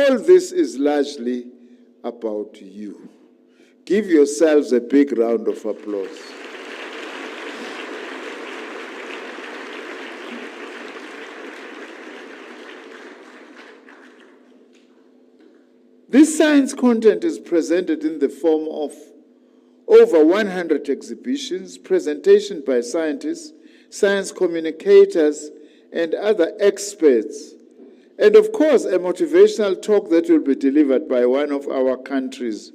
all this is largely about you. Give yourselves a big round of applause. This science content is presented in the form of over 100 exhibitions, presentation by scientists, science communicators, and other experts. And of course, a motivational talk that will be delivered by one of our country's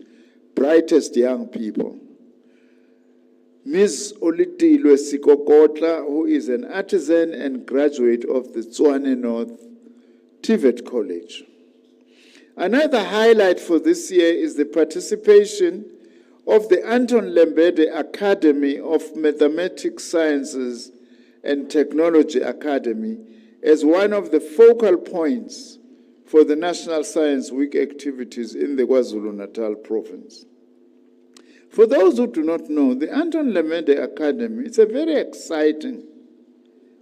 brightest young people. Ms. Olitilwe Sikokotla, who is an artisan and graduate of the Tshwane North TVET College. Another highlight for this year is the participation of the Anton Lembede Academy of Mathematics, Sciences and Technology Academy as one of the focal points for the National Science Week activities in the KwaZulu-Natal province. For those who do not know, the Anton Lembede Academy is a very exciting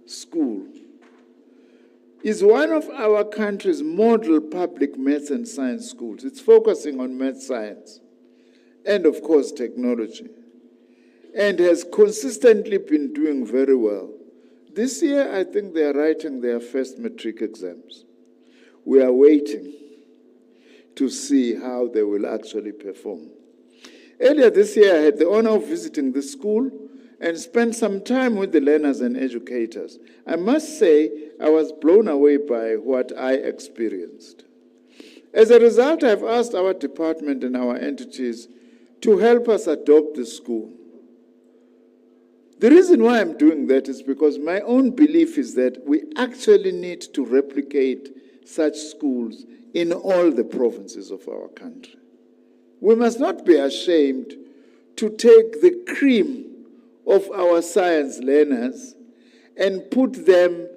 school. It's one of our country's model public maths and science schools. It's focusing on math science and, of course, technology, and has consistently been doing very well. This year, I think they are writing their first matric exams. We are waiting to see how they will actually perform. Earlier this year, I had the honor of visiting the school and spent some time with the learners and educators. I must say, I was blown away by what I experienced. As a result, I've asked our department and our entities to help us adopt the school. The reason why I'm doing that is because my own belief is that we actually need to replicate such schools in all the provinces of our country. We must not be ashamed to take the cream of our science learners and put them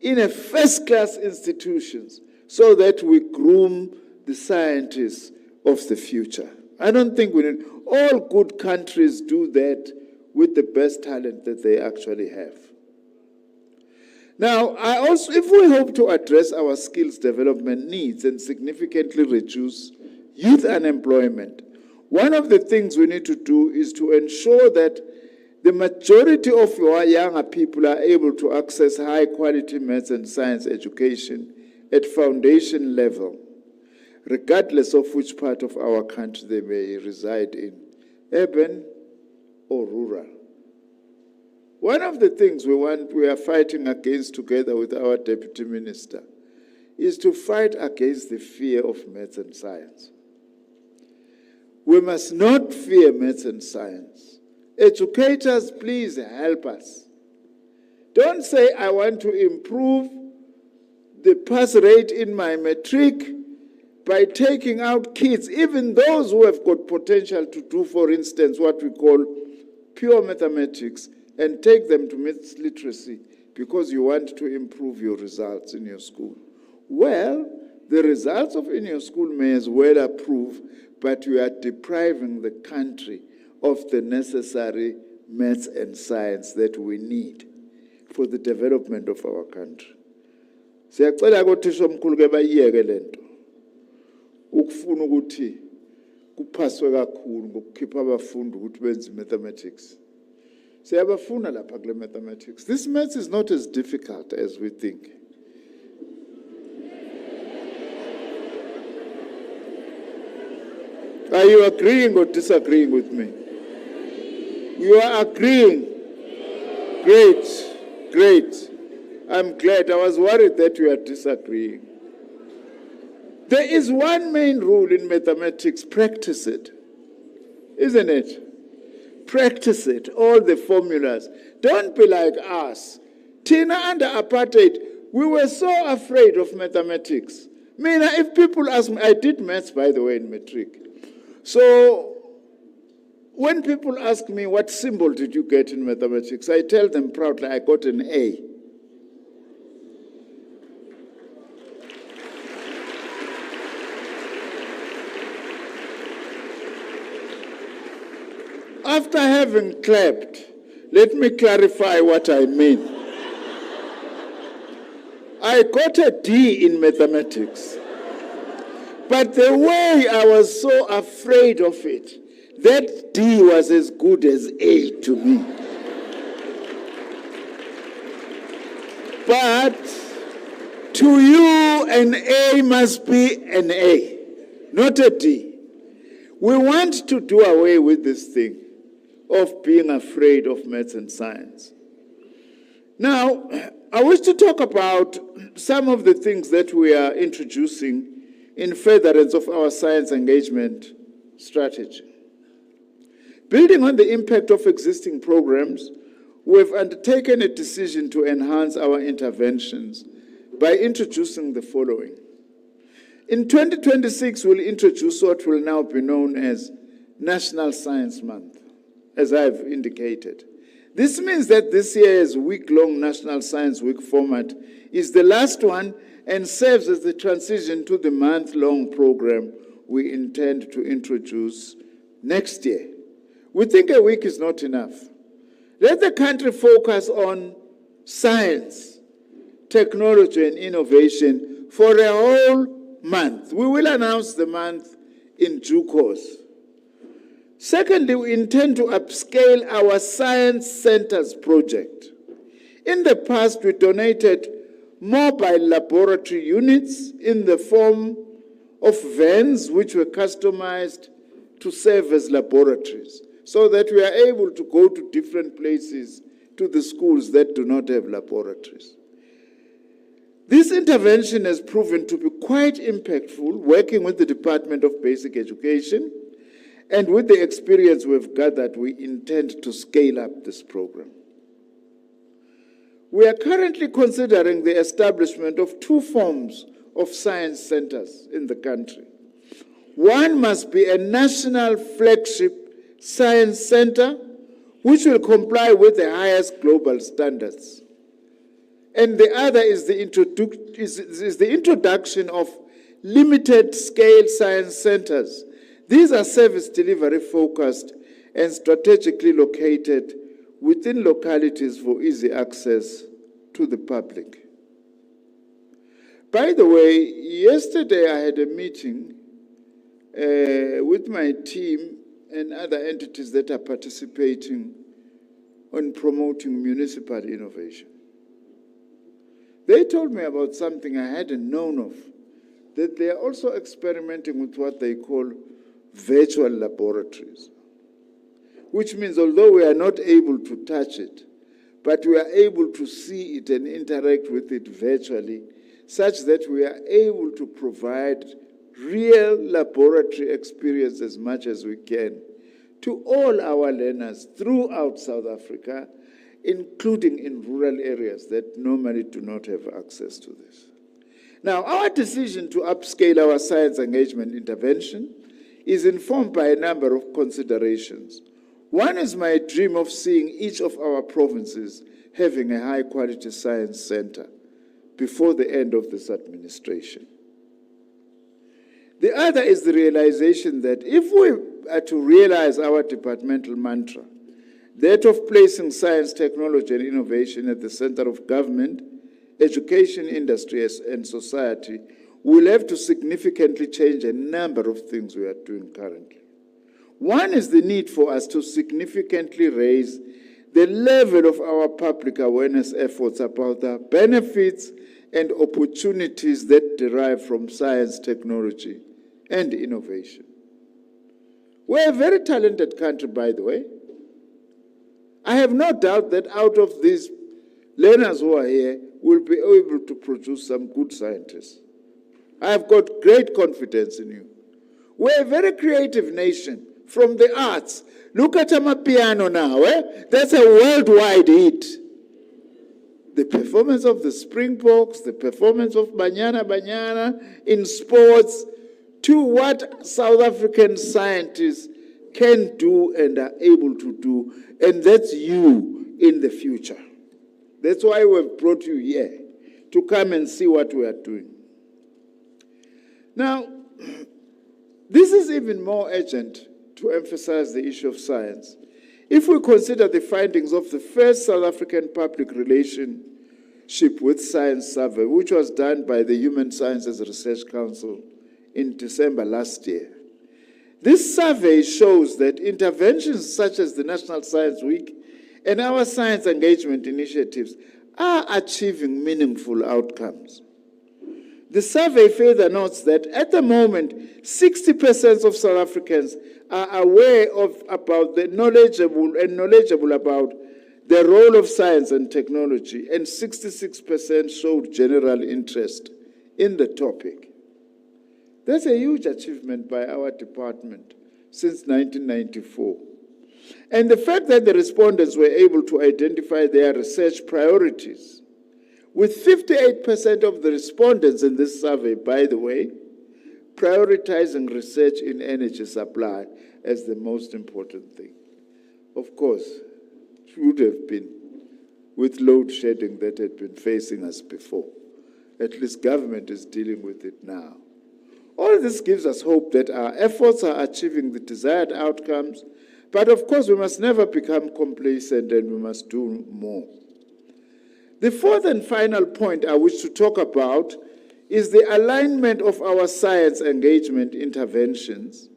in a first-class institutions so that we groom the scientists of the future. I don't think we need. All good countries do that with the best talent that they actually have. Now, if we hope to address our skills development needs and significantly reduce youth unemployment, one of the things we need to do is to ensure that the majority of our younger people are able to access high-quality maths and science education at foundation level, regardless of which part of our country they may reside in, urban or rural. One of the things we are fighting against together with our Deputy Minister is to fight against the fear of maths and science. We must not fear maths and science. Educators, please help us. Don't say, I want to improve the pass rate in my matric by taking out kids, even those who have got potential to do, for instance, what we call pure mathematics, and take them to maths literacy because you want to improve your results in your school. Well, the results in your school may as well improve, but you are depriving the country of the necessary maths and science that we need for the development of our country. Siyacela kothisha omkhulu ke bayiyeke lento. Ukufuna ukuthi kuphaswe kakhulu ngokukhipha abafundi ukuthi benze mathematics. Siyabafuna lapha kule mathematics. This maths is not as difficult as we think. Are you agreeing or disagreeing with me? You are agreeing. Great, great. I'm glad. I was worried that you are disagreeing. There is one main rule in mathematics: practice it. Isn't it? Practice it, all the formulas. Don't be like us. Tina, under apartheid, we were so afraid of mathematics. Mina, if people ask me, I did maths, by the way, in matric. So when people ask me, what symbol did you get in mathematics? I tell them proudly, I got an A. After having clapped, let me clarify what I mean. I got a D in mathematics. But the way I was so afraid of it, that D was as good as A to me. But to you, an A must be an A, not a D. We want to do away with this thing of being afraid of maths and science. Now, I wish to talk about some of the things that we are introducing in furtherance of our science engagement strategy. Building on the impact of existing programs, we've undertaken a decision to enhance our interventions by introducing the following. In 2026, we'll introduce what will now be known as National Science Month, as I've indicated. This means that this year's week-long National Science Week format is the last one and serves as the transition to the month-long program we intend to introduce next year. We think a week is not enough. Let the country focus on science, technology, and innovation for a whole month. We will announce the month in due course. Secondly, we intend to upscale our science centers project. In the past, we donated mobile laboratory units in the form of vans which were customized to serve as laboratories, so that we are able to go to different places, to the schools that do not have laboratories. This intervention has proven to be quite impactful, working with the Department of Basic Education, and with the experience we've gathered, we intend to scale up this program. We are currently considering the establishment of 2 forms of science centers in the country. One must be a national flagship science center, which will comply with the highest global standards. And the other is the introduction of limited-scale science centers. These are service delivery focused and strategically located within localities for easy access to the public. By the way, yesterday I had a meeting with my team and other entities that are participating on promoting municipal innovation. They told me about something I hadn't known of, that they are also experimenting with what they call virtual laboratories, which means although we are not able to touch it, but we are able to see it and interact with it virtually, such that we are able to provide real laboratory experience as much as we can to all our learners throughout South Africa, including in rural areas that normally do not have access to this. Now, our decision to upscale our science engagement intervention is informed by a number of considerations. One is my dream of seeing each of our provinces having a high-quality science center before the end of this administration. The other is the realization that if we are to realize our departmental mantra, that of placing science, technology, and innovation at the center of government, education, industry, and society, we'll have to significantly change a number of things we are doing currently. One is the need for us to significantly raise the level of our public awareness efforts about the benefits and opportunities that derive from science, technology, and innovation. We're a very talented country, by the way. I have no doubt that out of these learners who are here, we'll be able to produce some good scientists. I have got great confidence in you. We're a very creative nation from the arts. Look at Amapiano now. That's a worldwide hit. The performance of the Springboks, the performance of Banyana Banyana in sports, to what South African scientists can do and are able to do. And that's you in the future. That's why we've brought you here, to come and see what we are doing. Now, this is even more urgent to emphasize the issue of science. If we consider the findings of the first South African public relationship with science survey, which was done by the Human Sciences Research Council in December last year. This survey shows that interventions such as the National Science Week and our science engagement initiatives are achieving meaningful outcomes. The survey further notes that at the moment, 60% of South Africans are aware about the knowledgeable about the role of science and technology, and 66% showed general interest in the topic. That's a huge achievement by our department since 1994. And the fact that the respondents were able to identify their research priorities, with 58% of the respondents in this survey, by the way, prioritizing research in energy supply as the most important thing. Of course, it would have been with load shedding that had been facing us before. At least government is dealing with it now. All this gives us hope that our efforts are achieving the desired outcomes, but of course we must never become complacent and we must do more. The fourth and final point I wish to talk about is the alignment of our science engagement interventions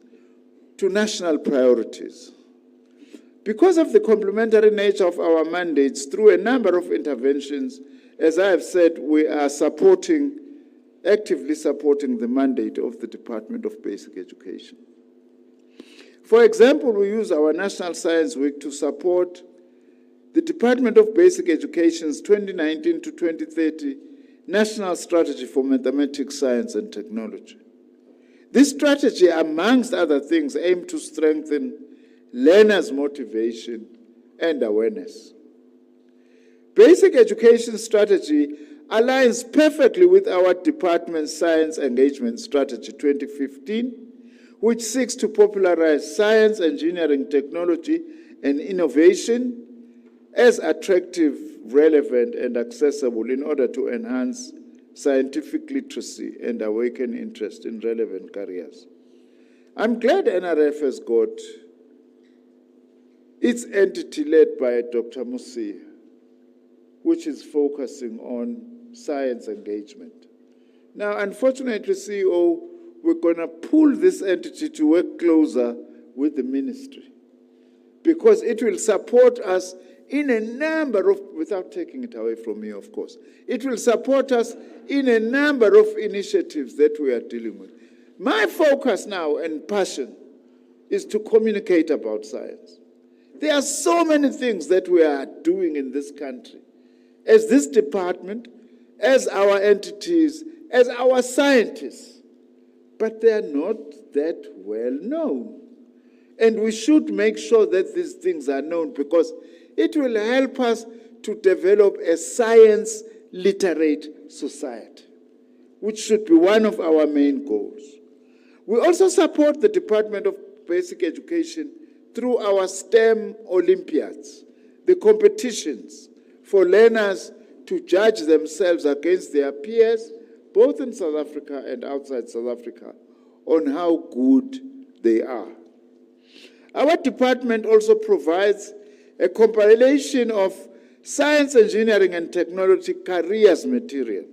to national priorities. Because of the complementary nature of our mandates, through a number of interventions, as I have said, we are actively supporting the mandate of the Department of Basic Education. For example, we use our National Science Week to support the Department of Basic Education's 2019 to 2030 National Strategy for Mathematics, Science and Technology. This strategy, amongst other things, aims to strengthen learners' motivation and awareness. Basic education strategy aligns perfectly with our department's Science Engagement Strategy 2015, which seeks to popularize science, engineering, technology, and innovation as attractive, relevant, and accessible in order to enhance scientific literacy and awaken interest in relevant careers. I'm glad NRF has got its entity led by Dr. Musi, which is focusing on science engagement. Now, unfortunately, CEO, we're going to pull this entity to work closer with the ministry because it will support us in a number of, without taking it away from me, of course, it will support us in a number of initiatives that we are dealing with. My focus now and passion is to communicate about science. There are so many things that we are doing in this country, as this department, as our entities, as our scientists, but they are not that well known. And we should make sure that these things are known because it will help us to develop a science-literate society, which should be one of our main goals. We also support the Department of Basic Education through our STEM Olympiads, the competitions for learners to judge themselves against their peers, both in South Africa and outside South Africa, on how good they are. Our department also provides a compilation of science, engineering, and technology careers material.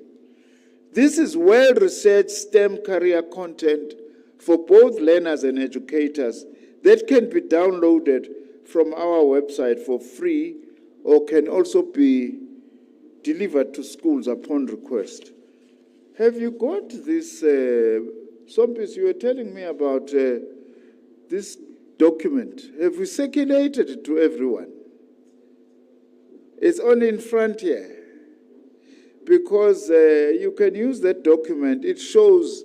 This is well-researched STEM career content for both learners and educators that can be downloaded from our website for free or can also be delivered to schools upon request. Have you got this, Sompis, you were telling me about this document. Have we circulated it to everyone? It's only in front here. Because you can use that document. It shows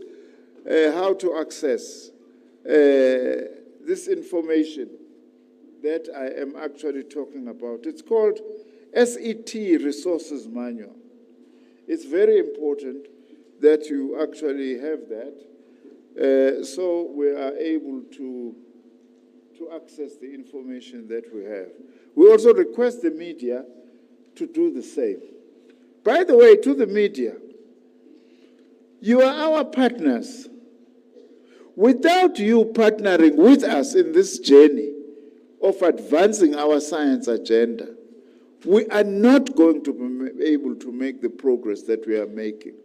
how to access this information that I am actually talking about. It's called SET Resources Manual. It's very important that you actually have that so we are able to access the information that we have. We also request the media to do the same. By the way, to the media, you are our partners. Without you partnering with us in this journey of advancing our science agenda, we are not going to be able to make the progress that we are making.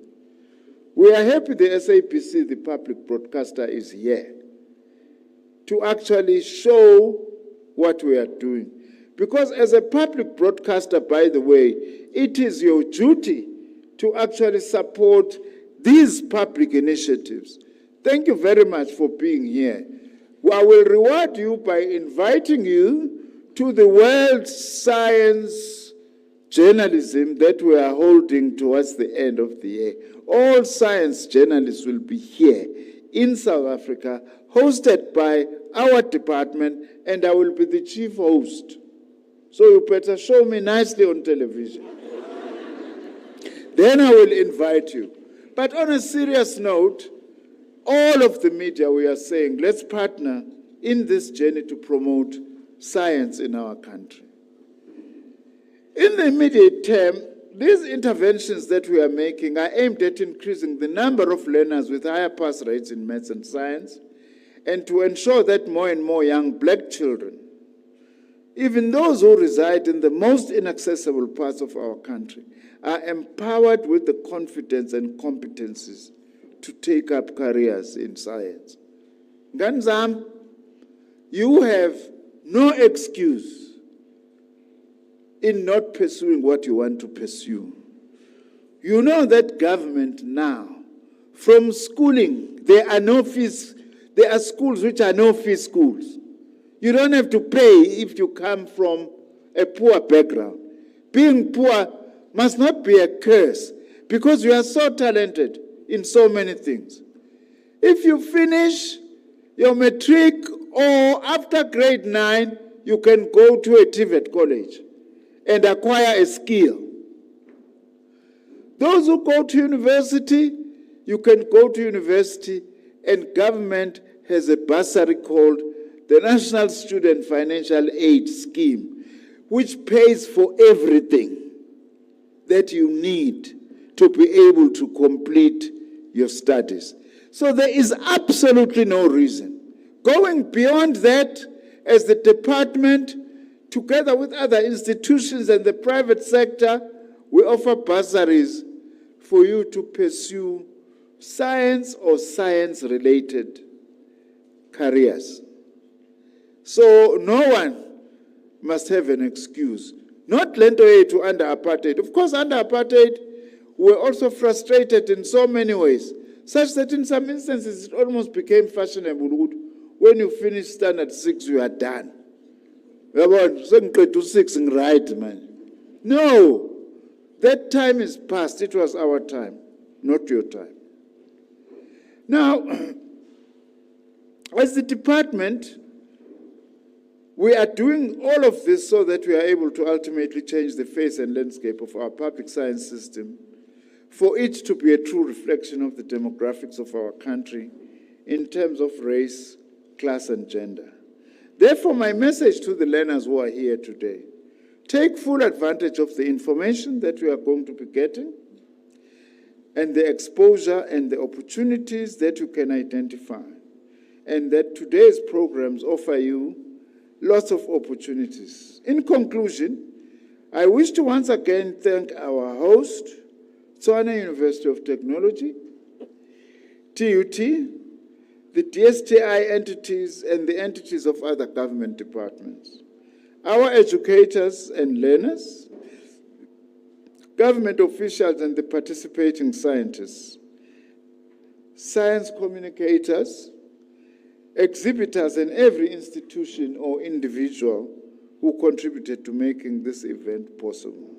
We are happy the SABC, the public broadcaster, is here to actually show what we are doing. Because as a public broadcaster, by the way, it is your duty to actually support these public initiatives. Thank you very much for being here. I will reward you by inviting you to the World Science Journalism that we are holding towards the end of the year. All science journalists will be here in South Africa, hosted by our department, and I will be the chief host. So you better show me nicely on television. Then I will invite you. But on a serious note, all of the media, we are saying, let's partner in this journey to promote science in our country. In the immediate term, these interventions that we are making are aimed at increasing the number of learners with higher pass rates in maths and science, and to ensure that more and more young black children, even those who reside in the most inaccessible parts of our country, are empowered with the confidence and competencies to take up careers in science. Ganzam, you have no excuse in not pursuing what you want to pursue. You know that government now, from schooling, there are no fees. There are schools which are no fee schools. You don't have to pay if you come from a poor background. Being poor must not be a curse because you are so talented in so many things. If you finish your matric or after grade 9, you can go to a TVET college and acquire a skill. Those who go to university, you can go to university, and government has a bursary called the National Student Financial Aid Scheme, which pays for everything that you need to be able to complete your studies. So there is absolutely no reason. Going beyond that, as the department, together with other institutions and the private sector, we offer bursaries for you to pursue science or science-related careers. So no one must have an excuse. Not lento to under apartheid. Of course, under apartheid, we're also frustrated in so many ways, such that in some instances it almost became fashionable. When you finish standard 6, you are done. To 6 right, man. No, that time is past. It was our time, not your time. Now, as the department, we are doing all of this so that we are able to ultimately change the face and landscape of our public science system, for it to be a true reflection of the demographics of our country in terms of race, class, and gender. Therefore, my message to the learners who are here today, take full advantage of the information that we are going to be getting and the exposure and the opportunities that you can identify, and that today's programs offer you lots of opportunities. In conclusion, I wish to once again thank our host, Tshwane University of Technology, TUT, the DSTI entities, and the entities of other government departments, our educators and learners, government officials and the participating scientists, science communicators, exhibitors, and every institution or individual who contributed to making this event possible.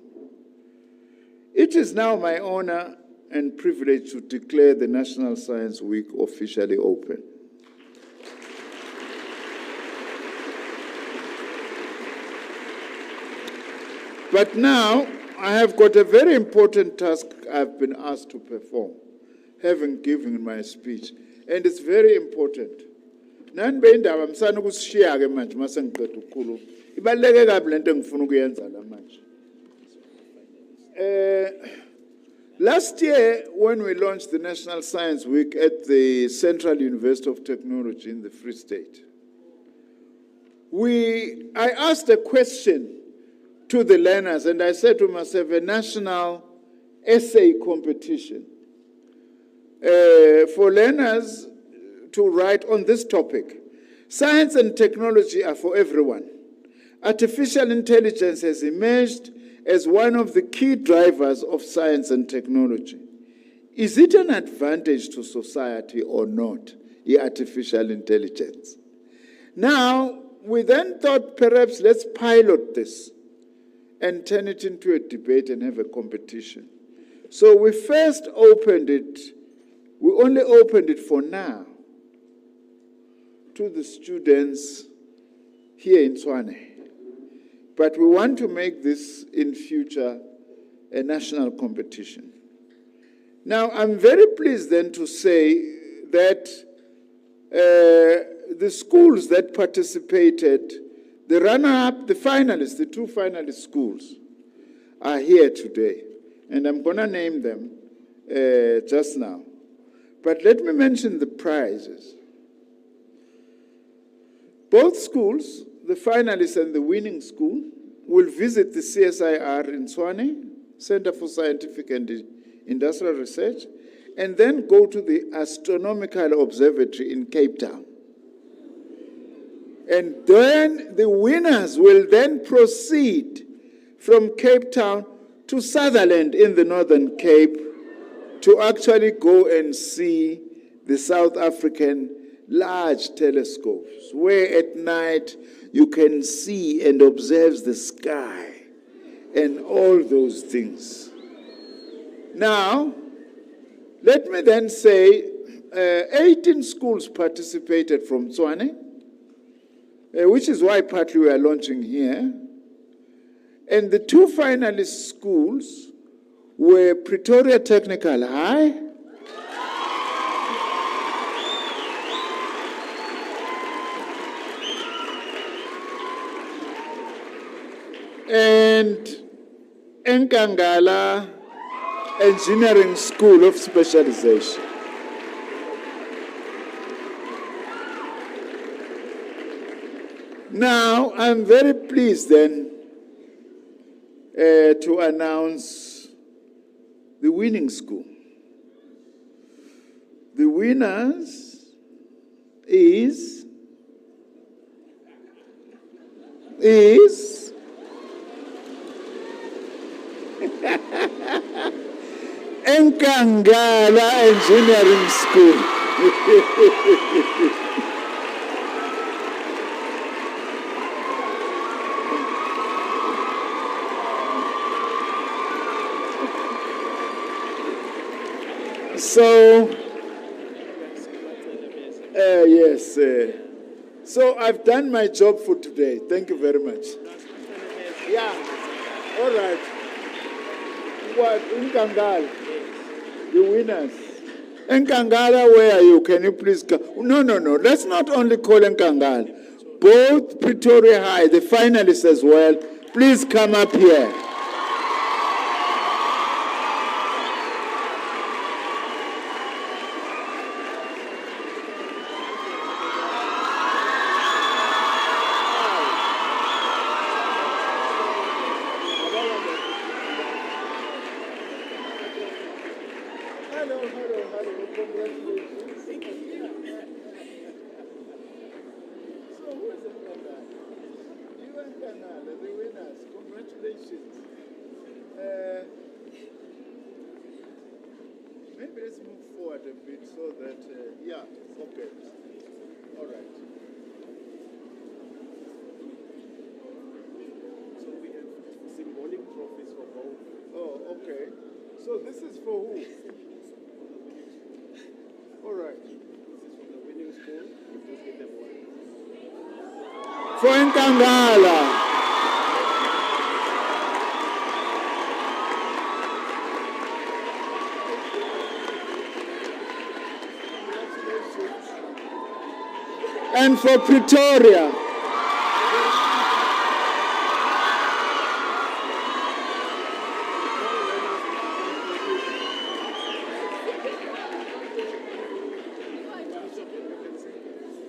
It is now my honor and privilege to declare the National Science Week officially open. But now, I have got a very important task I've been asked to perform, having given my speech, and it's very important. Nanbe indaba msana ukushiya ke manje mase ngiqeda ukukhuluma. Ibaluleke kabi lento engifuna ukuyenza la manje. Last year, when we launched the National Science Week at the Central University of Technology in the Free State, I asked a question to the learners, and I said to myself, a national essay competition. for learners to write on this topic. Science and technology are for everyone. Artificial intelligence has emerged as one of the key drivers of science and technology. Is it an advantage to society or not, the artificial intelligence? Now, we then thought perhaps let's pilot this and turn it into a debate and have a competition. So we first opened it, we only opened it for now to the students here in Tshwane. But we want to make this in future a national competition. Now, I'm very pleased then to say that the schools that participated, the runner-up, the finalists, the two finalist schools are here today. And I'm going to name them just now. But let me mention the prizes. Both schools, the finalists and the winning school, will visit the CSIR in Tshwane, Center for Scientific and Industrial Research, and then go to the Astronomical Observatory in Cape Town. And then the winners will then proceed from Cape Town to Sutherland in the Northern Cape to actually go and see the South African large telescopes, where at night you can see and observe the sky and all those things. Now, let me then say 18 schools participated from Tshwane, which is why partly we are launching here. And the two finalist schools were Pretoria Technical High and Nkangala Engineering School of Specialization. Now, I'm very pleased then to announce the winning school. The winners is Nkangala Engineering School. So, yes. So I've done my job for today. Thank you very much. Yeah. All right. What? Nkangala? The winners. Nkangala, where are you? Can you please come? No. Let's not only call Nkangala. Both Pretoria High, the finalists as well, please come up here. Hello. Congratulations. So who is it? You and Kanala, the winners. Congratulations. Maybe let's move forward a bit so that, yeah, okay. All right. So we have symbolic trophies for both. Oh, okay. So this is for who? All right. This is for the winning school. We just give them one. For Nkangala. And for Pretoria.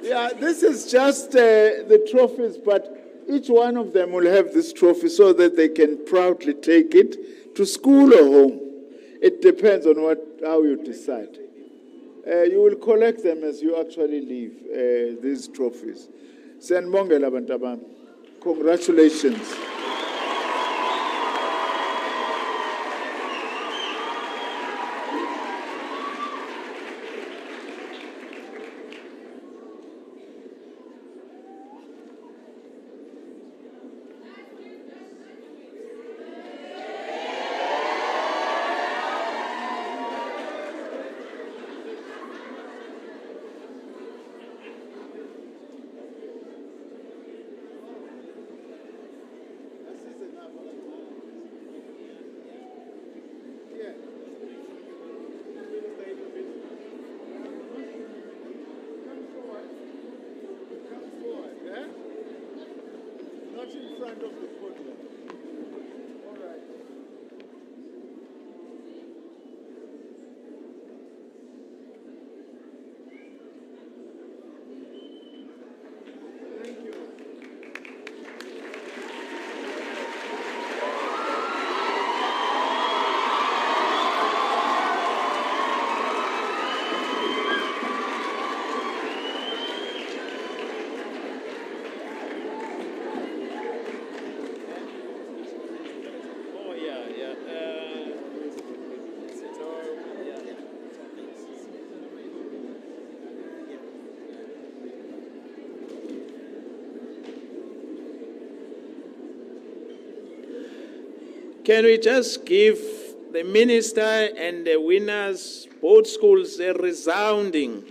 Yeah, this is just the trophies, but each one of them will have this trophy so that they can proudly take it to school or home. It depends on how you decide. You will collect them as you actually leave these trophies. Sanibongela bantu bami. Congratulations. Not in front of the podium. All right. Thank you. Oh, yeah, yeah. So, yeah. Can we just give the minister and the winners, both schools, a resounding?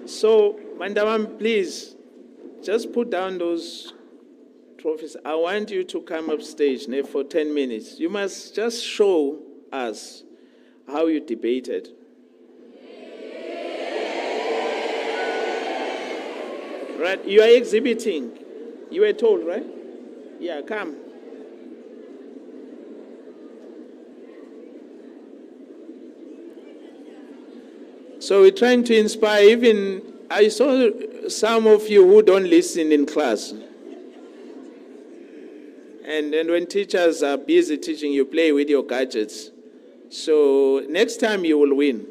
So, Mandamam, please, just put down those trophies. I want you to come up stage for 10 minutes. You must just show us how you debated. Right, you are exhibiting. You were told, right? Yeah, come. So we're trying to inspire even, I saw some of you who don't listen in class. And then when teachers are busy teaching, you play with your gadgets. So next time you will win.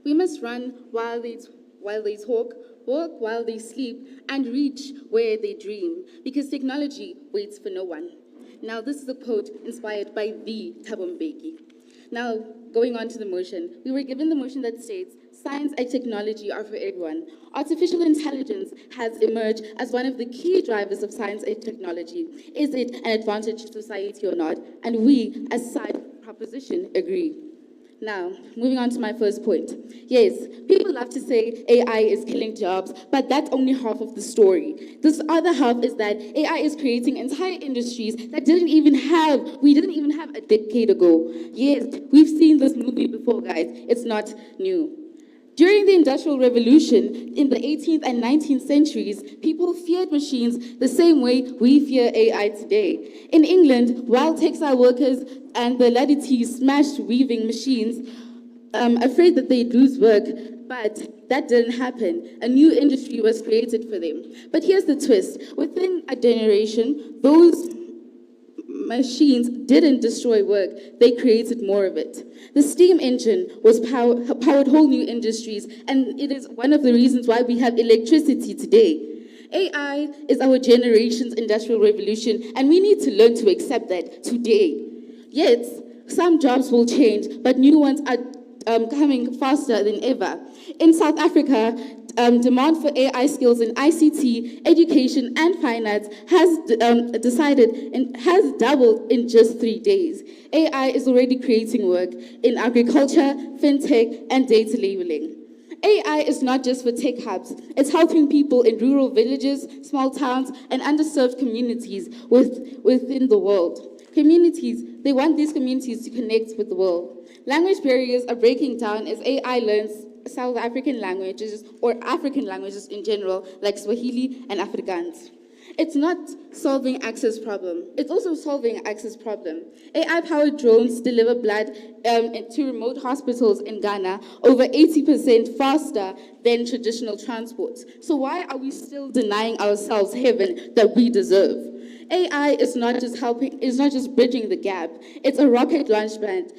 We must run while they talk, walk while they sleep, and reach where they dream, because technology waits for no one. Now, this is a quote inspired by the Thabo Mbeki. Now, going on to the motion, we were given the motion that states, science and technology are for everyone. Artificial intelligence has emerged as one of the key drivers of science and technology. Is it an advantage to society or not? And we, as side proposition, agree. Now, moving on to my first point. Yes, people love to say AI is killing jobs, but that's only half of the story. This other half is that AI is creating entire industries that we didn't even have a decade ago. Yes, we've seen this movie before, guys. It's not new. During the Industrial Revolution in the 18th and 19th centuries, people feared machines the same way we fear AI today. In England, while textile workers and the laddites smashed weaving machines, afraid that they'd lose work, but that didn't happen. A new industry was created for them. But here's the twist. Within a generation, those machines didn't destroy work, they created more of it. The steam engine powered whole new industries, and it is one of the reasons why we have electricity today. AI is our generation's industrial revolution, and we need to learn to accept that today. Yet, some jobs will change, but new ones are coming faster than ever. In South Africa, demand for AI skills in ICT, education, and finance has doubled in just 3 days. AI is already creating work in agriculture, fintech, and data labeling. AI is not just for tech hubs. It's helping people in rural villages, small towns, and underserved communities within the world. They want these communities to connect with the world. Language barriers are breaking down as AI learns South African languages, or African languages in general, like Swahili and Afrikaans. It's not solving access problem. It's also solving access problem. AI-powered drones deliver blood to remote hospitals in Ghana over 80% faster than traditional transport. So why are we still denying ourselves heaven that we deserve? AI is not just bridging the gap. It's a rocket launch pad,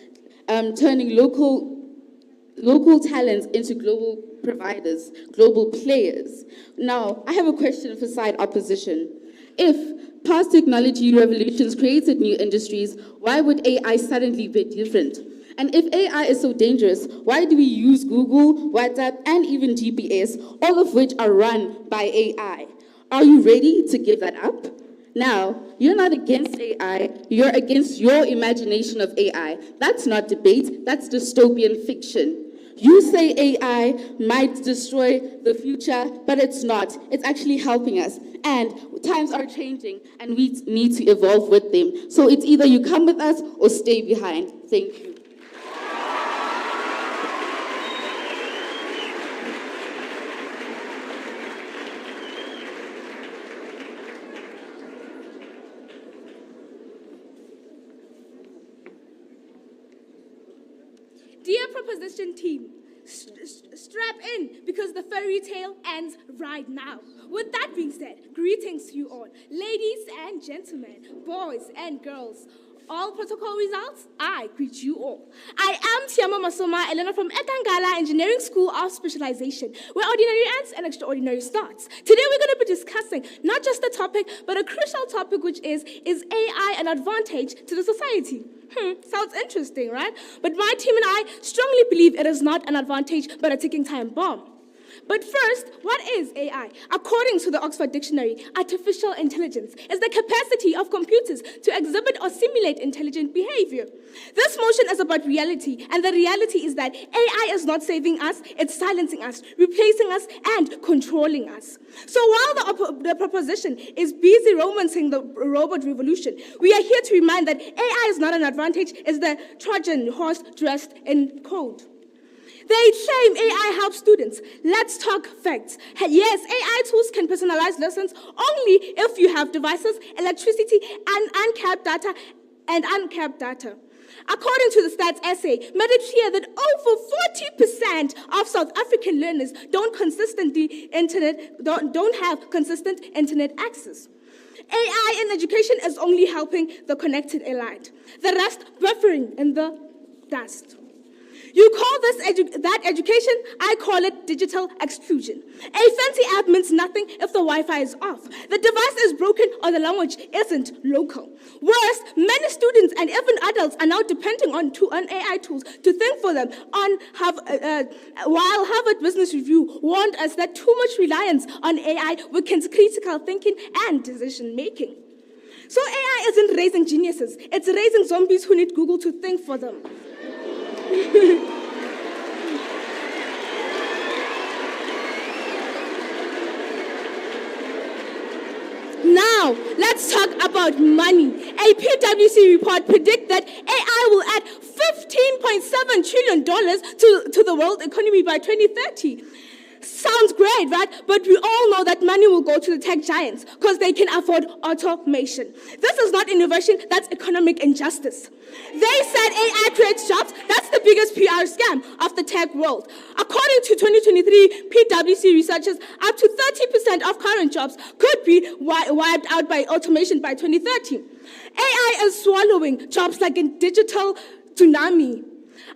turning local talents into global providers, global players. Now, I have a question for side opposition. If past technology revolutions created new industries, why would AI suddenly be different? And if AI is so dangerous, why do we use Google, WhatsApp, and even GPS, all of which are run by AI? Are you ready to give that up? Now, you're not against AI, you're against your imagination of AI. That's not debate, that's dystopian fiction. You say AI might destroy the future, but it's not. It's actually helping us. And times are changing, and we need to evolve with them. So it's either you come with us or stay behind. Thank you. Dear proposition team, strap in because the fairy tale ends right now. With that being said, greetings to you all, ladies and gentlemen, boys and girls. All protocol results, I greet you all. I am Tshwane Masoma Elena from Etangala Engineering School of Specialization, where ordinary ends and extraordinary starts. Today we're going to be discussing not just the topic, but a crucial topic, which is AI an advantage to the society? Sounds interesting, right? But my team and I strongly believe it is not an advantage, but a ticking time bomb. But first, what is AI? According to the Oxford Dictionary, artificial intelligence is the capacity of computers to exhibit or simulate intelligent behavior. This motion is about reality, and the reality is that AI is not saving us, it's silencing us, replacing us, and controlling us. So while the proposition is busy romancing the robot revolution, we are here to remind that AI is not an advantage, it's the Trojan horse dressed in code. They claim AI helps students. Let's talk facts. Yes, AI tools can personalize lessons only if you have devices, electricity, and uncapped data. According to the stats essay, made it clear that over 40% of South African learners don't have consistent internet access. AI in education is only helping the connected elite. The rest buffering in the dust. You call that education, I call it digital exclusion. A fancy app means nothing if the Wi-Fi is off, the device is broken, or the language isn't local. Worse, many students and even adults are now depending on AI tools to think for them, while Harvard Business Review warned us that too much reliance on AI weakens critical thinking and decision making. So AI isn't raising geniuses, it's raising zombies who need Google to think for them. Now, let's talk about money. A PwC report predicts that AI will add $15.7 trillion to the world economy by 2030. Sounds great, right? But we all know that money will go to the tech giants because they can afford automation. This is not innovation, that's economic injustice. They said AI creates jobs. That's the biggest PR scam of the tech world. According to 2023 PwC researchers, up to 30% of current jobs could be wiped out by automation by 2030. AI is swallowing jobs like a digital tsunami.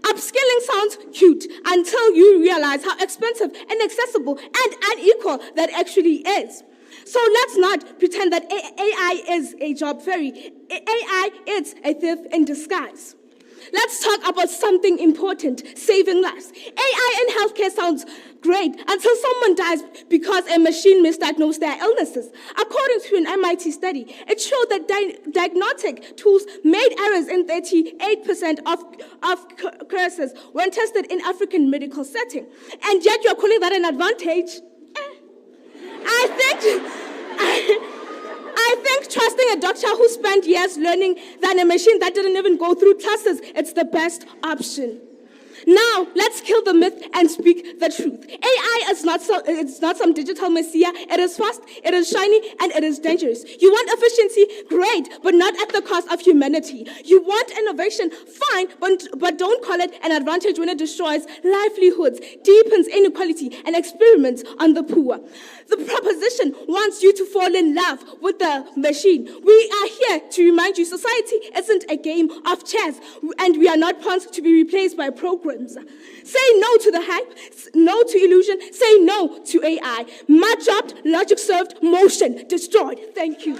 Upskilling sounds cute until you realize how expensive, inaccessible, and unequal that actually is. So let's not pretend that AI is a job fairy. AI is a thief in disguise. Let's talk about something important, saving lives. AI in healthcare sounds great until someone dies because a machine misdiagnosed their illnesses. According to an MIT study, it showed that diagnostic tools made errors in 38% of cases when tested in African medical setting. And yet you're calling that an advantage? I think trusting a doctor who spent years learning than a machine that didn't even go through classes, it's the best option. Now, let's kill the myth and speak the truth. AI is it's not some digital messiah. It is fast, it is shiny, and it is dangerous. You want efficiency? Great, but not at the cost of humanity. You want innovation? Fine, but don't call it an advantage when it destroys livelihoods, deepens inequality, and experiments on the poor. The proposition wants you to fall in love with the machine. We are here to remind you society isn't a game of chess, and we are not pawns to be replaced by programs. Say no to the hype, no to illusion, say no to AI. Mud dropped, logic served, motion destroyed. Thank you.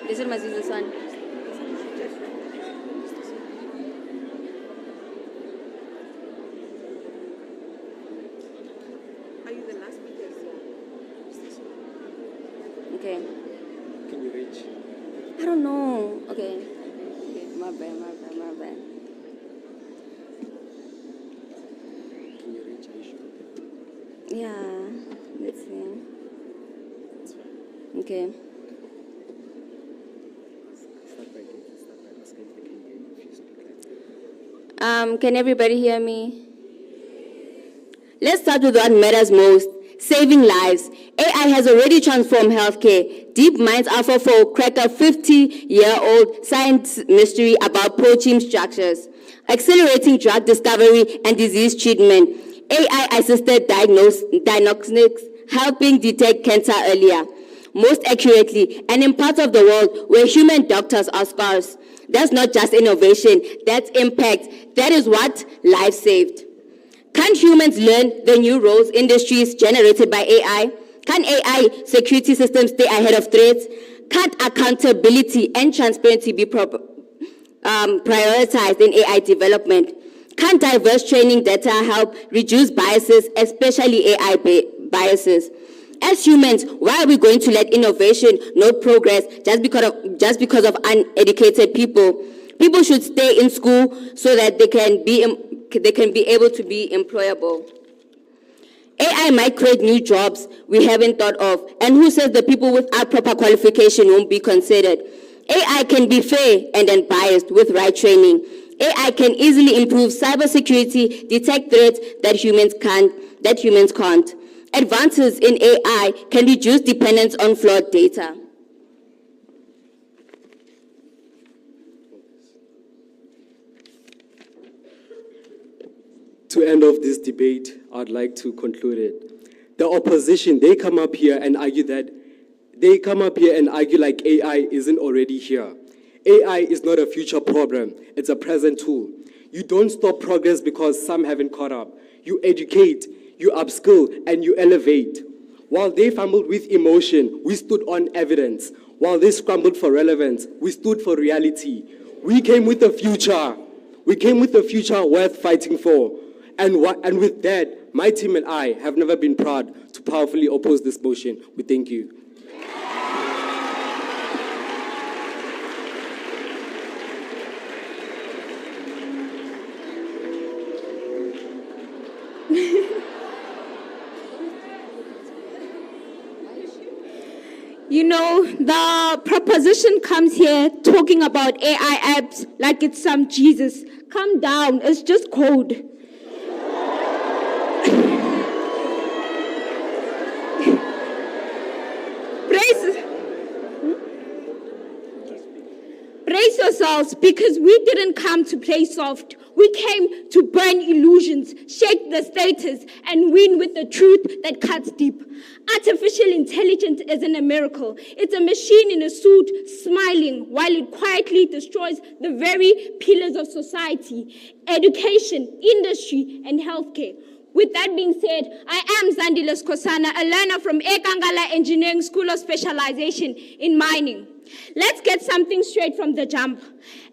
This must use this one. Okay. Can you reach? I don't know. Okay. My bad. Can you reach? Are you sure? Yeah. Let's see. Okay. Start by asking if they can hear you if you speak like that. Can everybody hear me? Let's start with what matters most. Saving lives. AI has already transformed healthcare. Deep Mind's AlphaFold cracked a 50-year-old science mystery about protein structures, accelerating drug discovery and disease treatment. AI-assisted diagnostics, helping detect cancer earlier, most accurately, and in parts of the world where human doctors are scarce. That's not just innovation, that's impact. That is what lives saved. Can't humans learn the new roles industries generated by AI? Can AI security systems stay ahead of threats? Can't accountability and transparency be prioritized in AI development? Can't diverse training data help reduce biases, especially AI biases? As humans, why are we going to let innovation no progress just because of uneducated people? People should stay in school so that they can be able to be employable. AI might create new jobs we haven't thought of, and who says the people without proper qualification won't be considered? AI can be fair and unbiased with right training. AI can easily improve cybersecurity, detect threats that humans can't. Advances in AI can reduce dependence on flawed data. To end off this debate, I'd like to conclude it. The opposition, they come up here and argue like AI isn't already here. AI is not a future problem, it's a present tool. You don't stop progress because some haven't caught up. You educate, you upskill, and you elevate. While they fumbled with emotion, we stood on evidence. While they scrambled for relevance, we stood for reality. We came with a future. We came with a future worth fighting for. And with that, my team and I have never been proud to powerfully oppose this motion. We thank you. You know, the proposition comes here talking about AI apps like it's some Jesus. Calm down, it's just code. Brace yourselves, because we didn't come to play soft. We came to burn illusions, shake the status, and win with the truth that cuts deep. Artificial intelligence isn't a miracle. It's a machine in a suit smiling while it quietly destroys the very pillars of society: education, industry, and healthcare. With that being said, I am Zandile Skosana, a learner from Ekangala Engineering School of Specialization in Mining. Let's get something straight from the jump.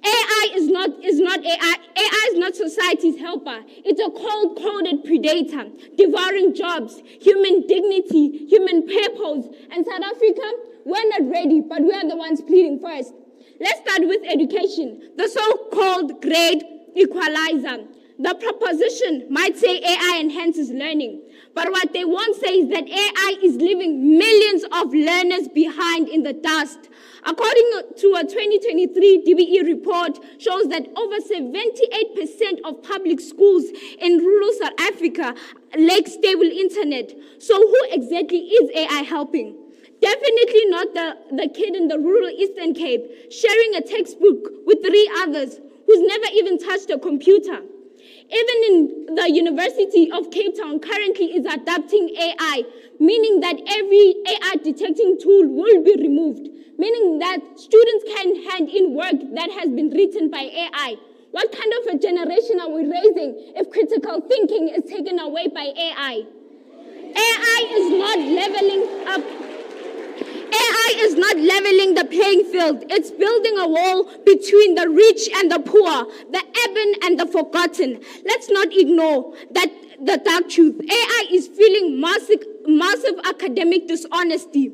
AI is not AI. AI is not society's helper. It's a cold-coded predator, devouring jobs, human dignity, human purpose. And South Africa, we're not ready, but we are the ones pleading first. Let's start with education, the so-called grade equalizer. The proposition might say AI enhances learning, but what they won't say is that AI is leaving millions of learners behind in the dust. According to a 2023 DBE report, shows that over 78% of public schools in rural South Africa lack stable internet. So who exactly is AI helping? Definitely not the kid in the rural Eastern Cape sharing a textbook with 3 others who's never even touched a computer. Even in the University of Cape Town currently is adopting AI, meaning that every AI detecting tool will be removed, meaning that students can hand in work that has been written by AI. What kind of a generation are we raising if critical thinking is taken away by AI? AI is not leveling up. AI is not leveling the playing field. It's building a wall between the rich and the poor, the urban and the forgotten. Let's not ignore that the dark truth. AI is fueling massive academic dishonesty.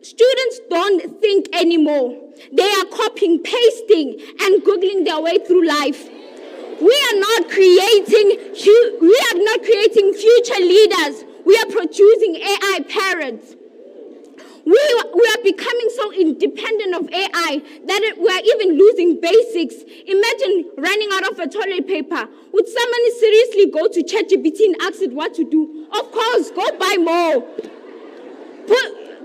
Students don't think anymore. They are copying, pasting, and Googling their way through life. We are not creating future leaders. We are producing AI parents. We are becoming so independent of AI that we are even losing basics. Imagine running out of a toilet paper. Would somebody seriously go to ChatGPT and ask it what to do? Of course, go buy more.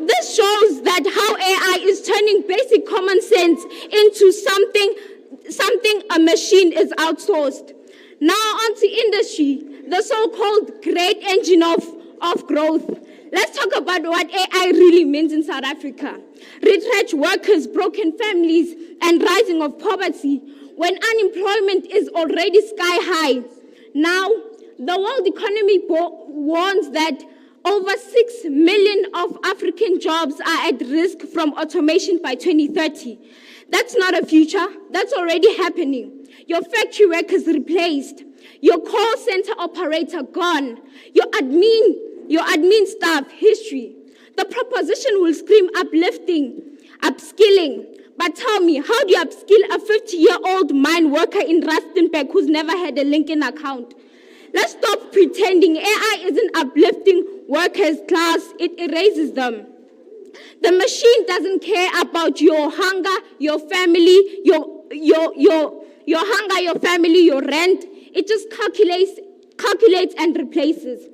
This shows that how AI is turning basic common sense into something a machine is outsourced. Now on to industry, the so-called great engine of growth. Let's talk about what AI really means in South Africa. Retrenched workers, broken families, and rising of poverty when unemployment is already sky high. Now, the World Economic warns that over 6 million of African jobs are at risk from automation by 2030. That's not a future. That's already happening. Your factory workers replaced. Your call center operator gone. Your admin staff history. The proposition will scream uplifting, upskilling. But tell me, how do you upskill a 50-year-old mine worker in Rustenburg who's never had a LinkedIn account? Let's stop pretending AI isn't uplifting workers' class, it erases them. The machine doesn't care about your hunger, your family, your hunger, your family, your rent. It just calculates and replaces.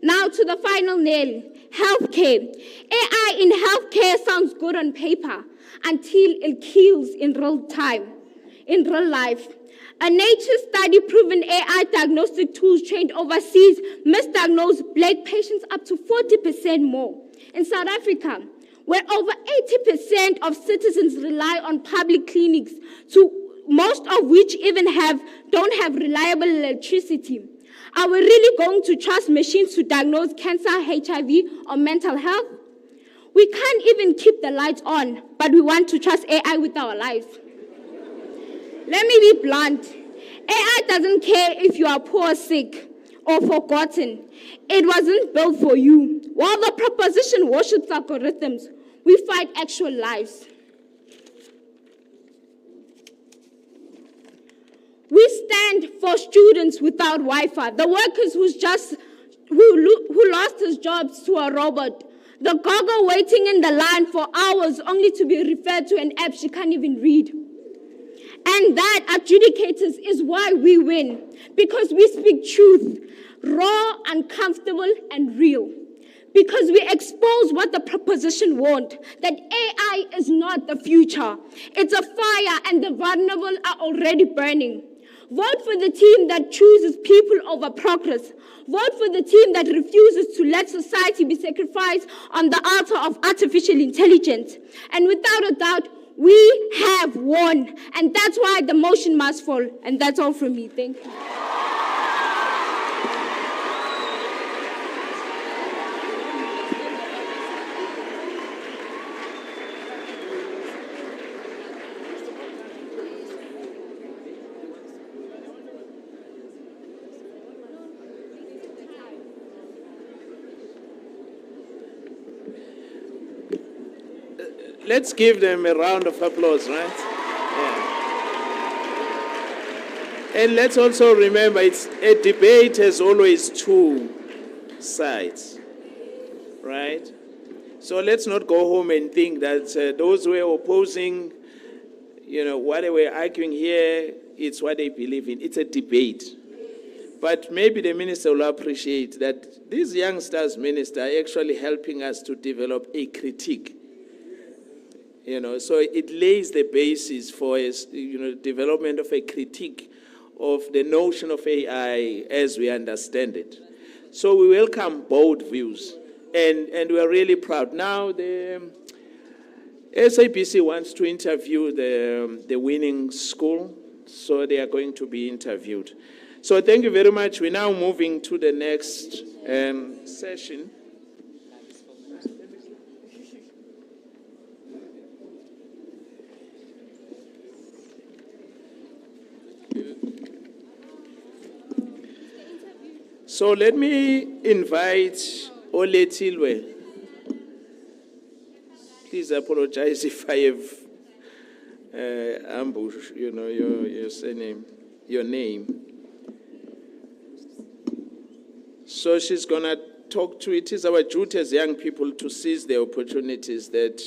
Now to the final nail, healthcare. AI in healthcare sounds good on paper until it kills in real time, in real life. A Nature study proven AI diagnostic tools trained overseas misdiagnose black patients up to 40% more. In South Africa, where over 80% of citizens rely on public clinics, most of which even don't have reliable electricity. Are we really going to trust machines to diagnose cancer, HIV, or mental health? We can't even keep the lights on, but we want to trust AI with our lives. Let me be blunt. AI doesn't care if you are poor, sick, or forgotten. It wasn't built for you. While the proposition worships algorithms, we fight actual lives. We stand for students without Wi-Fi, the workers who lost his jobs to a robot, the goggle waiting in the line for hours only to be referred to an app she can't even read. And that, adjudicators, is why we win, because we speak truth, raw, uncomfortable, and real. Because we expose what the proposition want, that AI is not the future. It's a fire and the vulnerable are already burning. Vote for the team that chooses people over progress. Vote for the team that refuses to let society be sacrificed on the altar of artificial intelligence. And without a doubt, we have won. And that's why the motion must fall. And that's all from me. Thank you. Let's give them a round of applause, right? Yeah. And let's also remember, it's a debate has always two sides, right? So let's not go home and think that those who are opposing, what they were arguing here, it's what they believe in. It's a debate. But maybe the minister will appreciate that these youngsters, minister, are actually helping us to develop a critique. So it lays the basis for development of a critique of the notion of AI as we understand it. So we welcome both views, and we are really proud. Now the SABC wants to interview the winning school, so they are going to be interviewed. So thank you very much. We're now moving to the next session. So let me invite Ole Tilwe. Please apologize if I have ambushed, your surname, your name. So she's gonna talk to it. Is our duty as young people to seize the opportunities that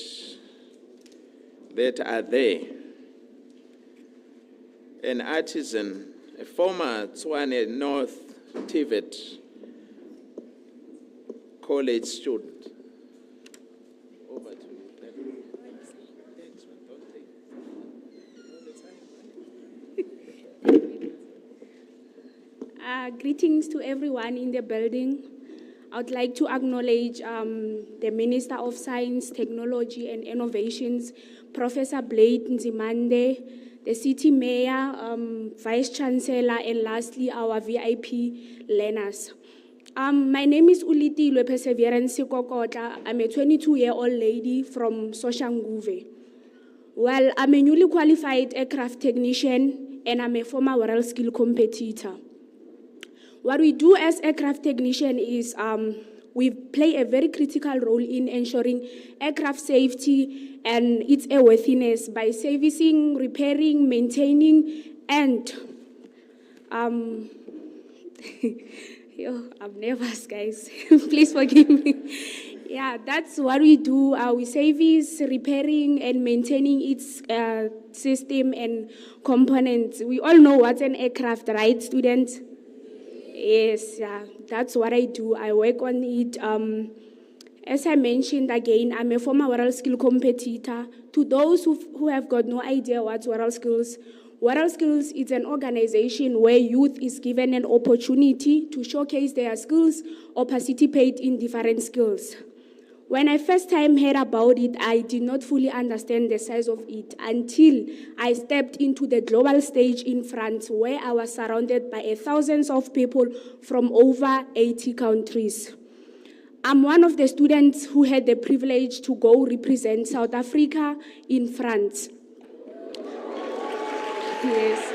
are there. An artisan, a former Tshwane North TVET college student. Over to you. Greetings to everyone in the building. I would like to acknowledge the Minister of Science, Technology and Innovations, Professor Blade Nzimande, the City Mayor, Vice Chancellor, and lastly, our VIP learners. My name is Ulitilwe Perseverance Kokota. I'm a 22-year-old lady from Soshanguve. Well, I'm a newly qualified aircraft technician, and I'm a former world skill competitor. What we do as aircraft technician is we play a very critical role in ensuring aircraft safety and its airworthiness by servicing, repairing, maintaining, and I'm nervous, guys. Please forgive me. Yeah, that's what we do. We service, repairing, and maintaining its system and components. We all know what's an aircraft, right, students? Yes, yeah, that's what I do. I work on it. As I mentioned again, I'm a former world skill competitor. To those who have got no idea what's World Skills is an organization where youth is given an opportunity to showcase their skills or participate in different skills. When I first time heard about it, I did not fully understand the size of it until I stepped into the global stage in France, where I was surrounded by thousands of people from over 80 countries. I'm one of the students who had the privilege to go represent South Africa in France. Yes.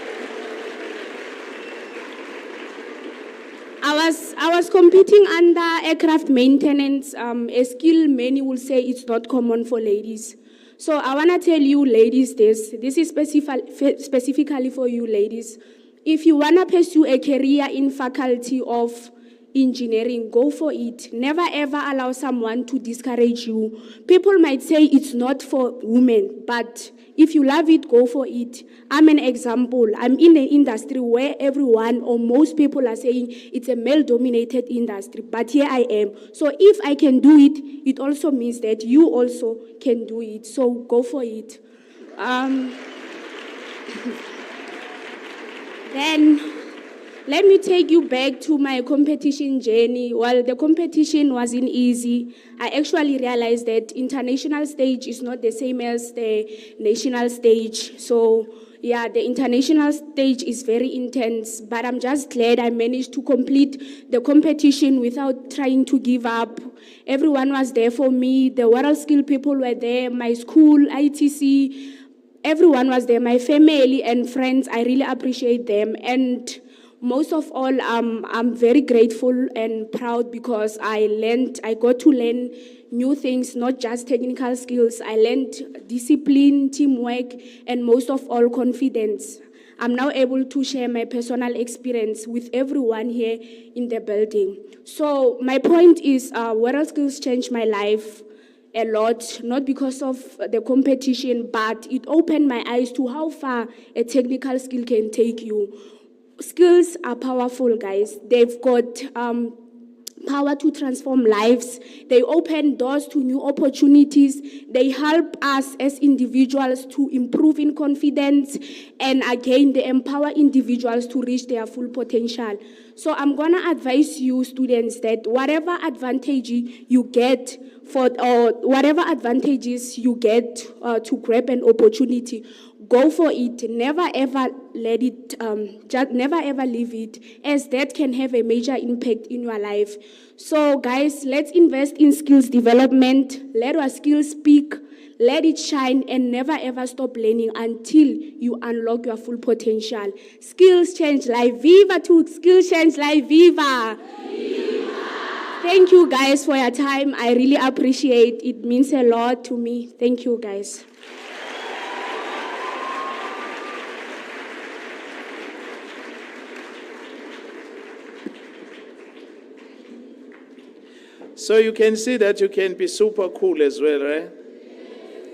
I was competing under aircraft maintenance, a skill many will say it's not common for ladies. So I want to tell you ladies this is specifically for you ladies. If you want to pursue a career in faculty of engineering, go for it. Never ever allow someone to discourage you. People might say it's not for women, but if you love it, go for it. I'm an example. I'm in an industry where everyone or most people are saying it's a male-dominated industry, but here I am. So if I can do it, it also means that you also can do it. So go for it. Then let me take you back to my competition journey. While the competition wasn't easy, I actually realized that international stage is not the same as the national stage. So yeah, the international stage is very intense, but I'm just glad I managed to complete the competition without trying to give up. Everyone was there for me. The world skill people were there, my school, ITC, everyone was there, my family and friends. I really appreciate them. And most of all, I'm very grateful and proud because I got to learn new things, not just technical skills. I learned discipline, teamwork, and most of all, confidence. I'm now able to share my personal experience with everyone here in the building. So my point is, world skills changed my life a lot, not because of the competition, but it opened my eyes to how far a technical skill can take you. Skills are powerful, guys. They've got power to transform lives. They open doors to new opportunities. They help us as individuals to improve in confidence. And again, they empower individuals to reach their full potential. So I'm going to advise you, students, that whatever advantage you get or whatever advantages you get to grab an opportunity, go for it. Never ever never ever leave it, as that can have a major impact in your life. So guys, let's invest in skills development. Let our skills speak. Let it shine, and never ever stop learning until you unlock your full potential. Skills change life. Viva to skills change life. Viva! Thank you guys for your time. I really appreciate it. It means a lot to me. Thank you guys. So you can see that you can be super cool as well, right?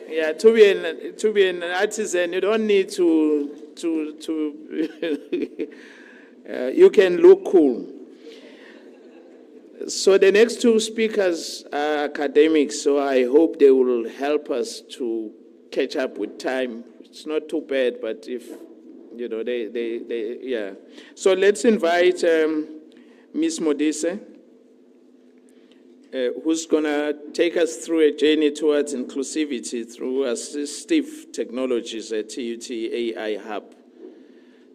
Yeah, to be an artisan, you don't need to you can look cool. So the next two speakers are academics, so I hope they will help us to catch up with time. It's not too bad, but if, yeah. So let's invite Ms. Modise, who's going to take us through a journey towards inclusivity through assistive technologies at TUT AI Hub.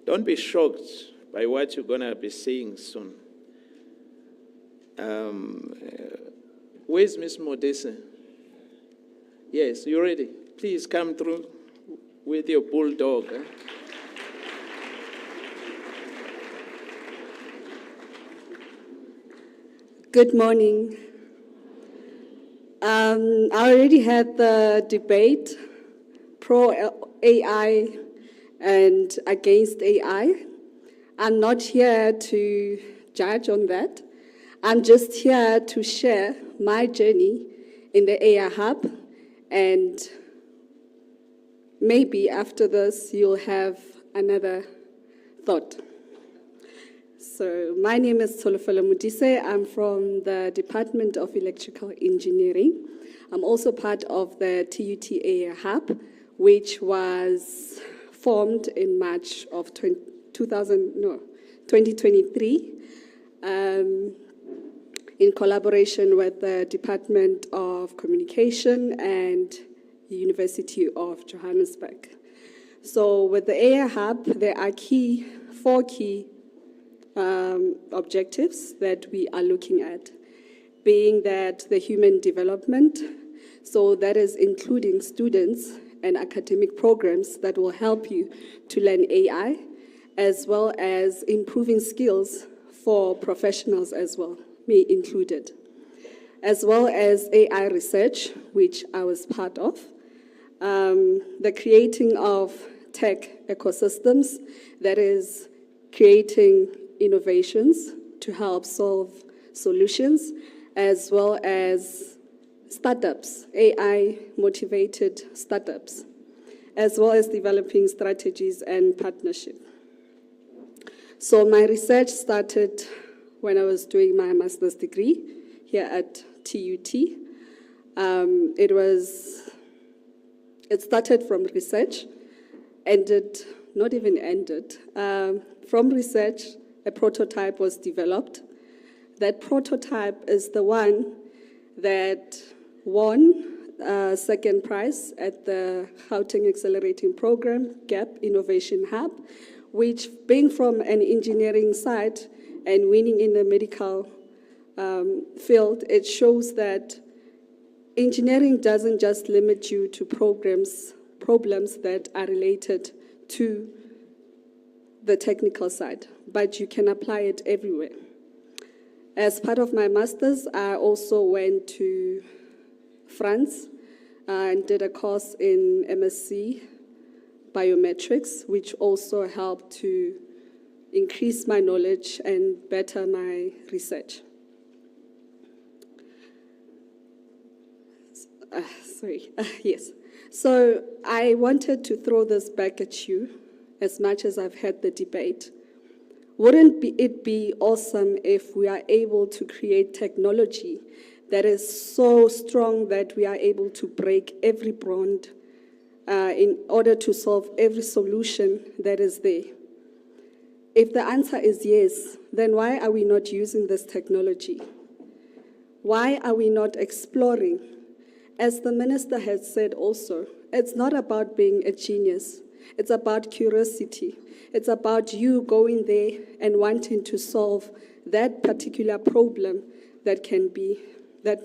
Don't be shocked by what you're going to be seeing soon. Where's Ms. Modise? Yes, you ready? Please come through with your bulldog. Good morning. I already had the debate, pro-AI and against AI. I'm not here to judge on that. I'm just here to share my journey in the AI Hub, and maybe after this you'll have another thought. So my name is Tsolofelo Modise. I'm from the Department of Electrical Engineering. I'm also part of the TUT AI Hub, which was formed in March of 2023 in collaboration with the Department of Communication and the University of Johannesburg. So with the AI Hub, there are four key objectives that we are looking at, being that the human development, so that is including students and academic programs that will help you to learn AI, as well as improving skills for professionals as well, me included, as well as AI research, which I was part of, the creating of tech ecosystems, that is creating innovations to help solve solutions, as well as startups, AI-motivated startups, as well as developing strategies and partnership. So my research started when I was doing my master's degree here at TUT. It started from research, from research, a prototype was developed. That prototype is the one that won second prize at the Gauteng Accelerating Program, GAP Innovation Hub, which being from an engineering side and winning in the medical field, it shows that engineering doesn't just limit you to problems that are related to the technical side, but you can apply it everywhere. As part of my master's, I also went to France and did a course in MSc Biometrics, which also helped to increase my knowledge and better my research. Yes. So I wanted to throw this back at you as much as I've had the debate. Wouldn't it be awesome if we are able to create technology that is so strong that we are able to break every bond in order to solve every solution that is there? If the answer is yes, then why are we not using this technology? Why are we not exploring? As the minister has said also, it's not about being a genius. It's about curiosity. It's about you going there and wanting to solve that particular problem that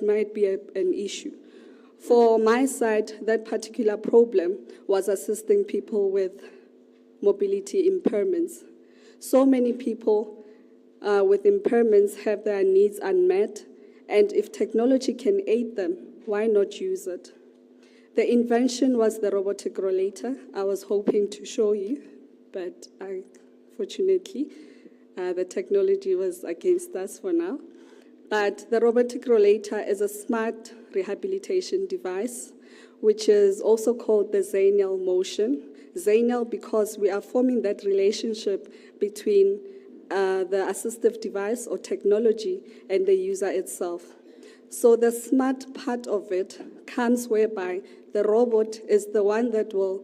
might be an issue. For my side, that particular problem was assisting people with mobility impairments. So many people with impairments have their needs unmet, and if technology can aid them, why not use it? The invention was the robotic rollator. I was hoping to show you, but fortunately, the technology was against us for now. But the robotic rollator is a smart rehabilitation device, which is also called the Zainal motion. Zainal because we are forming that relationship between the assistive device or technology and the user itself. So the smart part of it comes whereby the robot is the one that will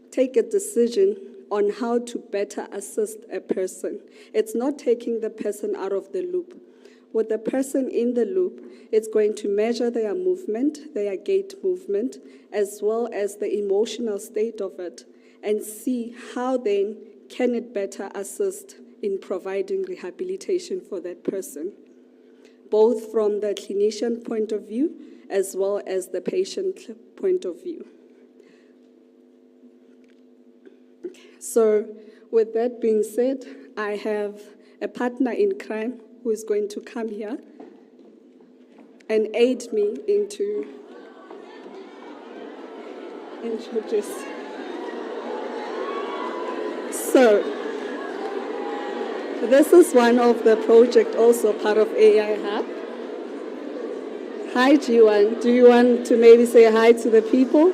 take a decision on how to better assist a person. It's not taking the person out of the loop. With the person in the loop, it's going to measure their movement, their gait movement, as well as the emotional state of it, and see how then can it better assist in providing rehabilitation for that person, both from the clinician point of view as well as the patient point of view. So with that being said, I have a partner in crime who is going to come here and aid me into introduce. So this is one of the project also part of AI Hub. Hi, Tshwane. Do you want to maybe say hi to the people?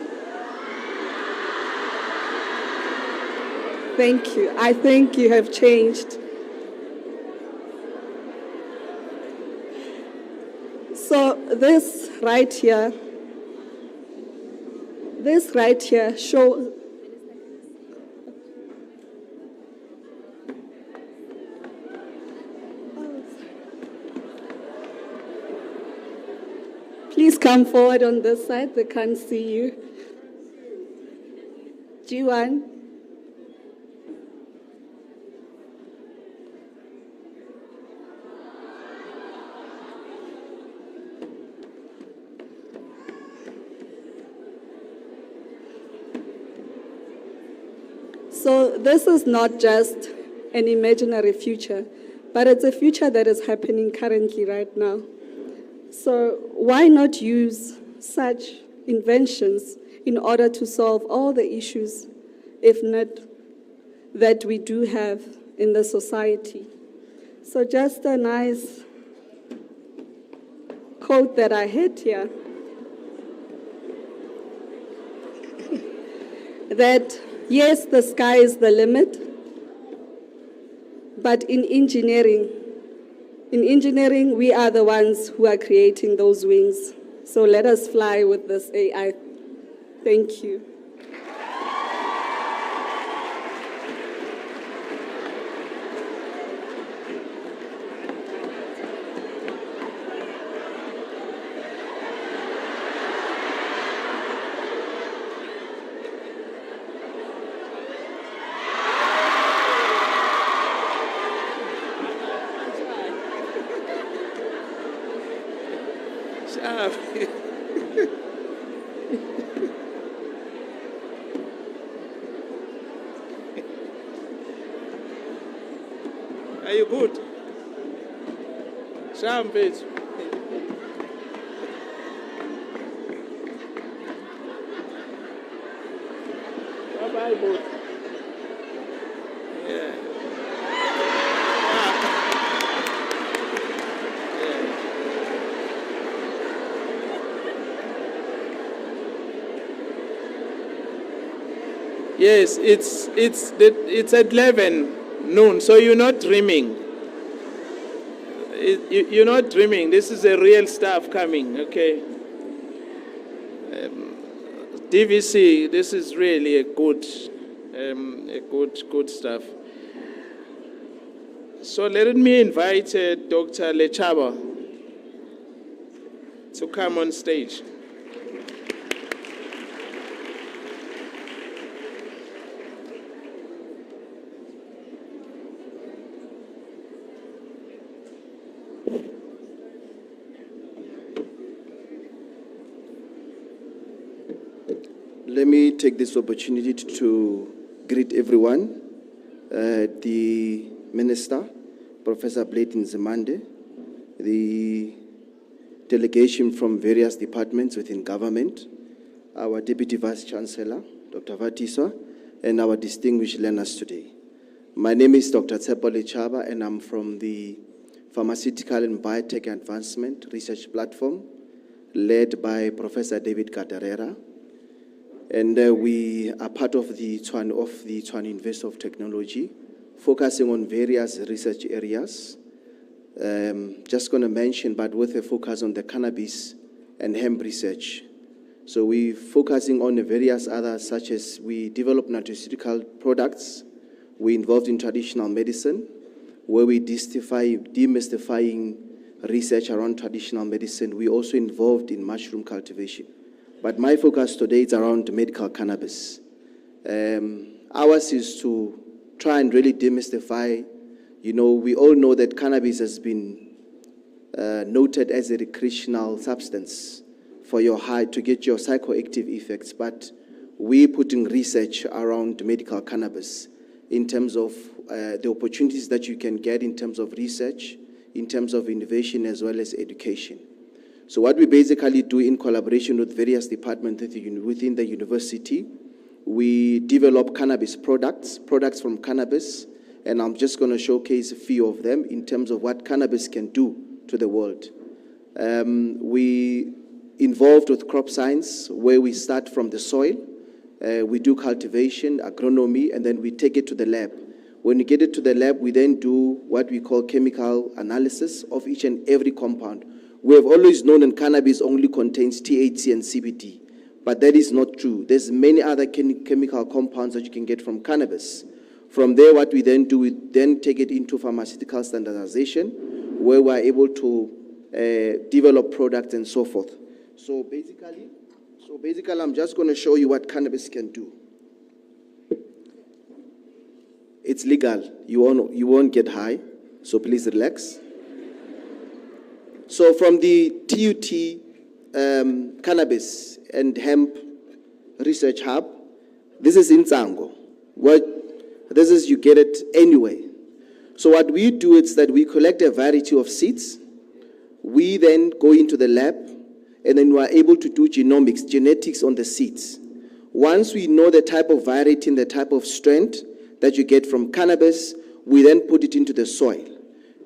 Thank you. I think you have changed. So this right here shows. Please come forward on this side. They can't see you. Tshwane. So this is not just an imaginary future, but it's a future that is happening currently right now. So why not use such inventions in order to solve all the issues, if not that we do have in the society? So just a nice quote that I had here, that yes, the sky is the limit, but in engineering, we are the ones who are creating those wings. So let us fly with this AI. Thank you. Sharp. Are you good? Sharp, bitch. Bye-bye, both. Yeah. Yes, it's at 11 noon, so you're not dreaming. You're not dreaming. This is a real stuff coming, okay? DVC, this is really a good stuff. So let me invite Dr. Lechaba to come on stage. Let me take this opportunity to greet everyone, the Minister, Professor Blayton Nzimande, the delegation from various departments within government, our Deputy Vice-Chancellor, Dr. Vatiswa, and our distinguished learners today. My name is Dr. Tsepo Lechaba, and I'm from the Pharmaceutical and Biotech Advancement Research Platform, led by Professor David Katerera. And we are part of the Tshwane University of Technology, focusing on various research areas. Just going to mention, but with a focus on the cannabis and hemp research. So we're focusing on the various others, such as we develop nutraceutical products. We're involved in traditional medicine, where we demystifying research around traditional medicine. We're also involved in mushroom cultivation. But my focus today is around medical cannabis. Ours is to try and really demystify. You know, we all know that cannabis has been noted as a recreational substance for your to get your psychoactive effects. But we're putting research around medical cannabis in terms of the opportunities that you can get in terms of research, in terms of innovation, as well as education. So what we basically do in collaboration with various departments within the university, we develop cannabis products from cannabis, and I'm just going to showcase a few of them in terms of what cannabis can do to the world. We involved with crop science, where we start from the soil. We do cultivation, agronomy, and then we take it to the lab. When we get it to the lab, we then do what we call chemical analysis of each and every compound. We have always known that cannabis only contains THC and CBD, but that is not true. There's many other chemical compounds that you can get from cannabis. From there, what we then do, we then take it into pharmaceutical standardization, where we're able to develop products and so forth. So basically, I'm just going to show you what cannabis can do. It's legal. You won't get high, so please relax. So from the TUT Cannabis and Hemp Research Hub, this is in Tsango. This is, you get it anyway. So what we do is that we collect a variety of seeds. We then go into the lab, and then we are able to do genomics, genetics on the seeds. Once we know the type of variety and the type of strength that you get from cannabis, we then put it into the soil.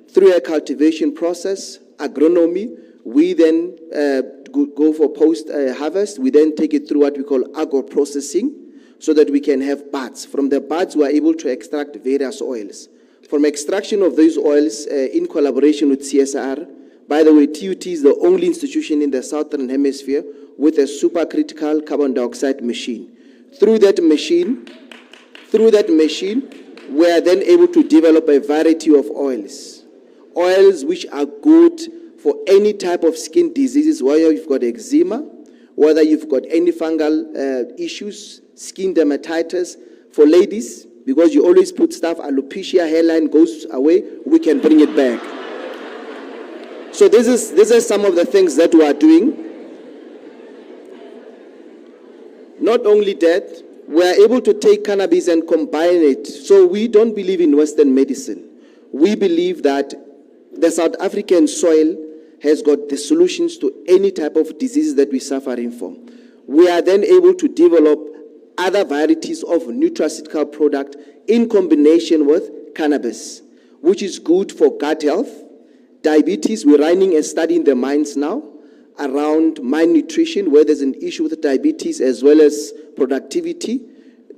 Through a cultivation process, agronomy, we then go for post-harvest. We then take it through what we call agro-processing so that we can have buds. From the buds, we are able to extract various oils. From extraction of these oils, in collaboration with CSR, by the way, TUT is the only institution in the Southern Hemisphere with a supercritical carbon dioxide machine. Through that machine, we are then able to develop a variety of oils. Oils which are good for any type of skin diseases, whether you've got eczema, whether you've got any fungal issues, skin dermatitis. For ladies, because you always put stuff, alopecia, hairline goes away, we can bring it back. So this is some of the things that we are doing. Not only that, we are able to take cannabis and combine it. So we don't believe in Western medicine. We believe that the South African soil has got the solutions to any type of disease that we're suffering from. We are then able to develop other varieties of nutraceutical product in combination with cannabis, which is good for gut health, diabetes. We're running a study in the mines now around mine nutrition, where there's an issue with diabetes as well as productivity.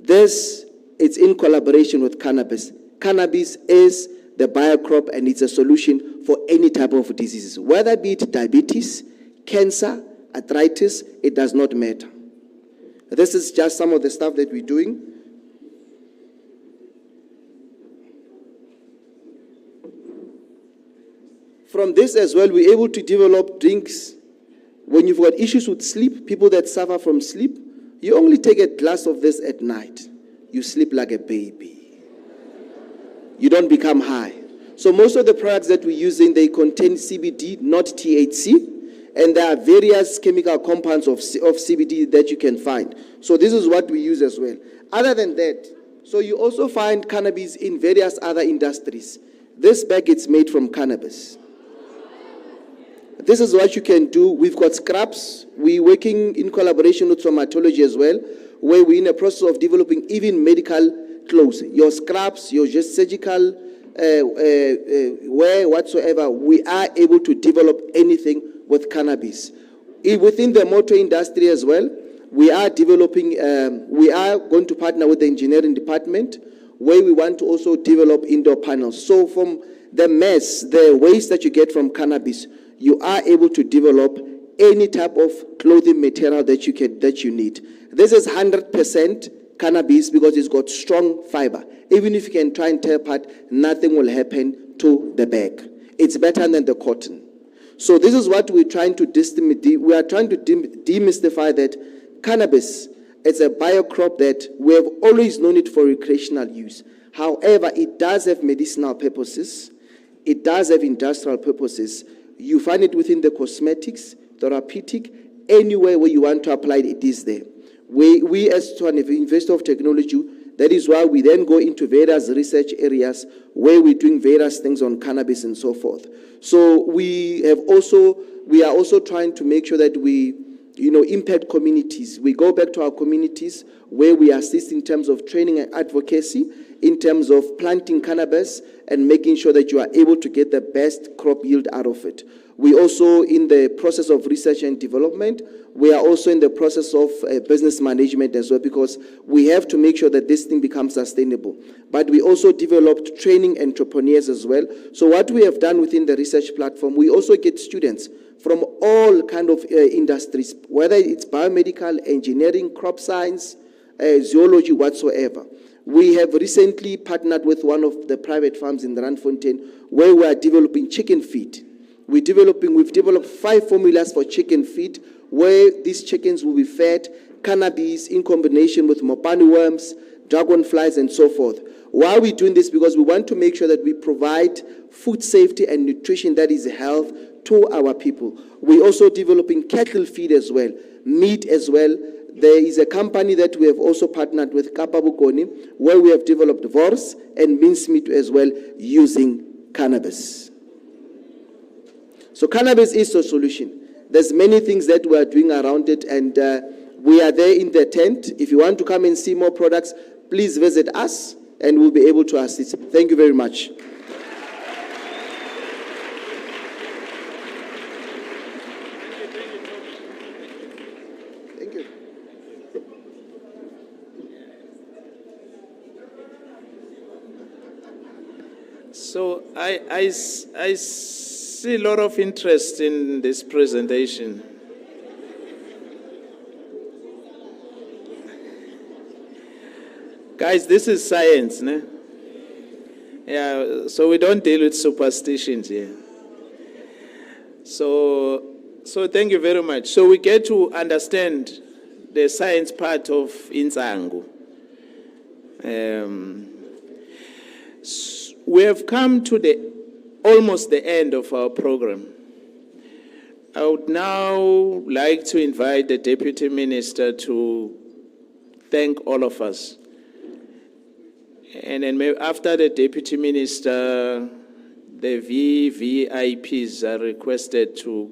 This is in collaboration with cannabis. Cannabis is the biocrop, and it's a solution for any type of diseases, whether be it diabetes, cancer, arthritis, it does not matter. This is just some of the stuff that we're doing. From this as well, we're able to develop drinks. When you've got issues with sleep, people that suffer from sleep, you only take a glass of this at night. You sleep like a baby. You don't become high. So most of the products that we're using, they contain CBD, not THC. And there are various chemical compounds of CBD that you can find. So this is what we use as well. Other than that, so you also find cannabis in various other industries. This bag is made from cannabis. This is what you can do. We've got scraps. We're working in collaboration with traumatology as well, where we're in a process of developing even medical clothes. Your scraps, your just surgical wear, whatsoever, we are able to develop anything with cannabis. Within the motor industry as well, we are developing, we are going to partner with the engineering department, where we want to also develop indoor panels. So from the mess, the waste that you get from cannabis, you are able to develop any type of clothing material that you need. This is 100% cannabis because it's got strong fiber. Even if you can try and tear apart, nothing will happen to the bag. It's better than the cotton. So this is what we're trying to we are trying to demystify that cannabis is a biocrop that we have always known it for recreational use. However, it does have medicinal purposes. It does have industrial purposes. You find it within the cosmetics, therapeutic, anywhere where you want to apply it, it is there. We as Tshwane, University of Technology, that is why we then go into various research areas where we're doing various things on cannabis and so forth. So we are also trying to make sure that we, impact communities. We go back to our communities where we assist in terms of training and advocacy, in terms of planting cannabis and making sure that you are able to get the best crop yield out of it. We also, in the process of research and development, we are also in the process of business management as well, because we have to make sure that this thing becomes sustainable. But we also developed training entrepreneurs as well. So what we have done within the research platform, we also get students from all kind of industries, whether it's biomedical, engineering, crop science, zoology, whatsoever. We have recently partnered with one of the private farms in Randfontein where we are developing chicken feed. We've developed 5 formulas for chicken feed where these chickens will be fed cannabis in combination with mopane worms, dragonflies, and so forth. Why are we doing this? Because we want to make sure that we provide food safety and nutrition that is health to our people. We're also developing cattle feed as well, meat as well. there is a company that we have also partnered with, Kapa Bokoni, where we have developed wors and mincemeat as well using cannabis. So cannabis is a solution. There's many things that we are doing around it, and we are there in the tent. If you want to come and see more products, please visit us, and we'll be able to assist. Thank you very much. Thank you. So I see a lot of interest in this presentation. Guys, this is science, ne? Yeah, so we don't deal with superstitions here. So thank you very much. So we get to understand the science part of Insangu. We have come to almost the end of our program. I would now like to invite the Deputy Minister to thank all of us. And then maybe after the Deputy Minister, the VVIPs are requested to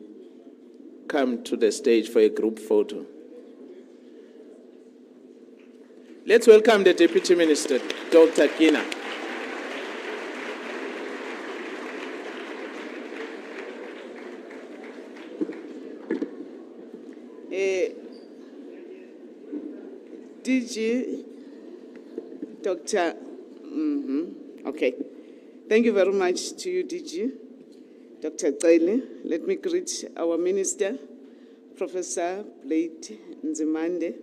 come to the stage for a group photo. Let's welcome the Deputy Minister, Dr. Kina. DG, Dr. Okay. Thank you very much to you, DG. Dr. Tshwane. Let me greet our Minister, Professor Blade Nzimande.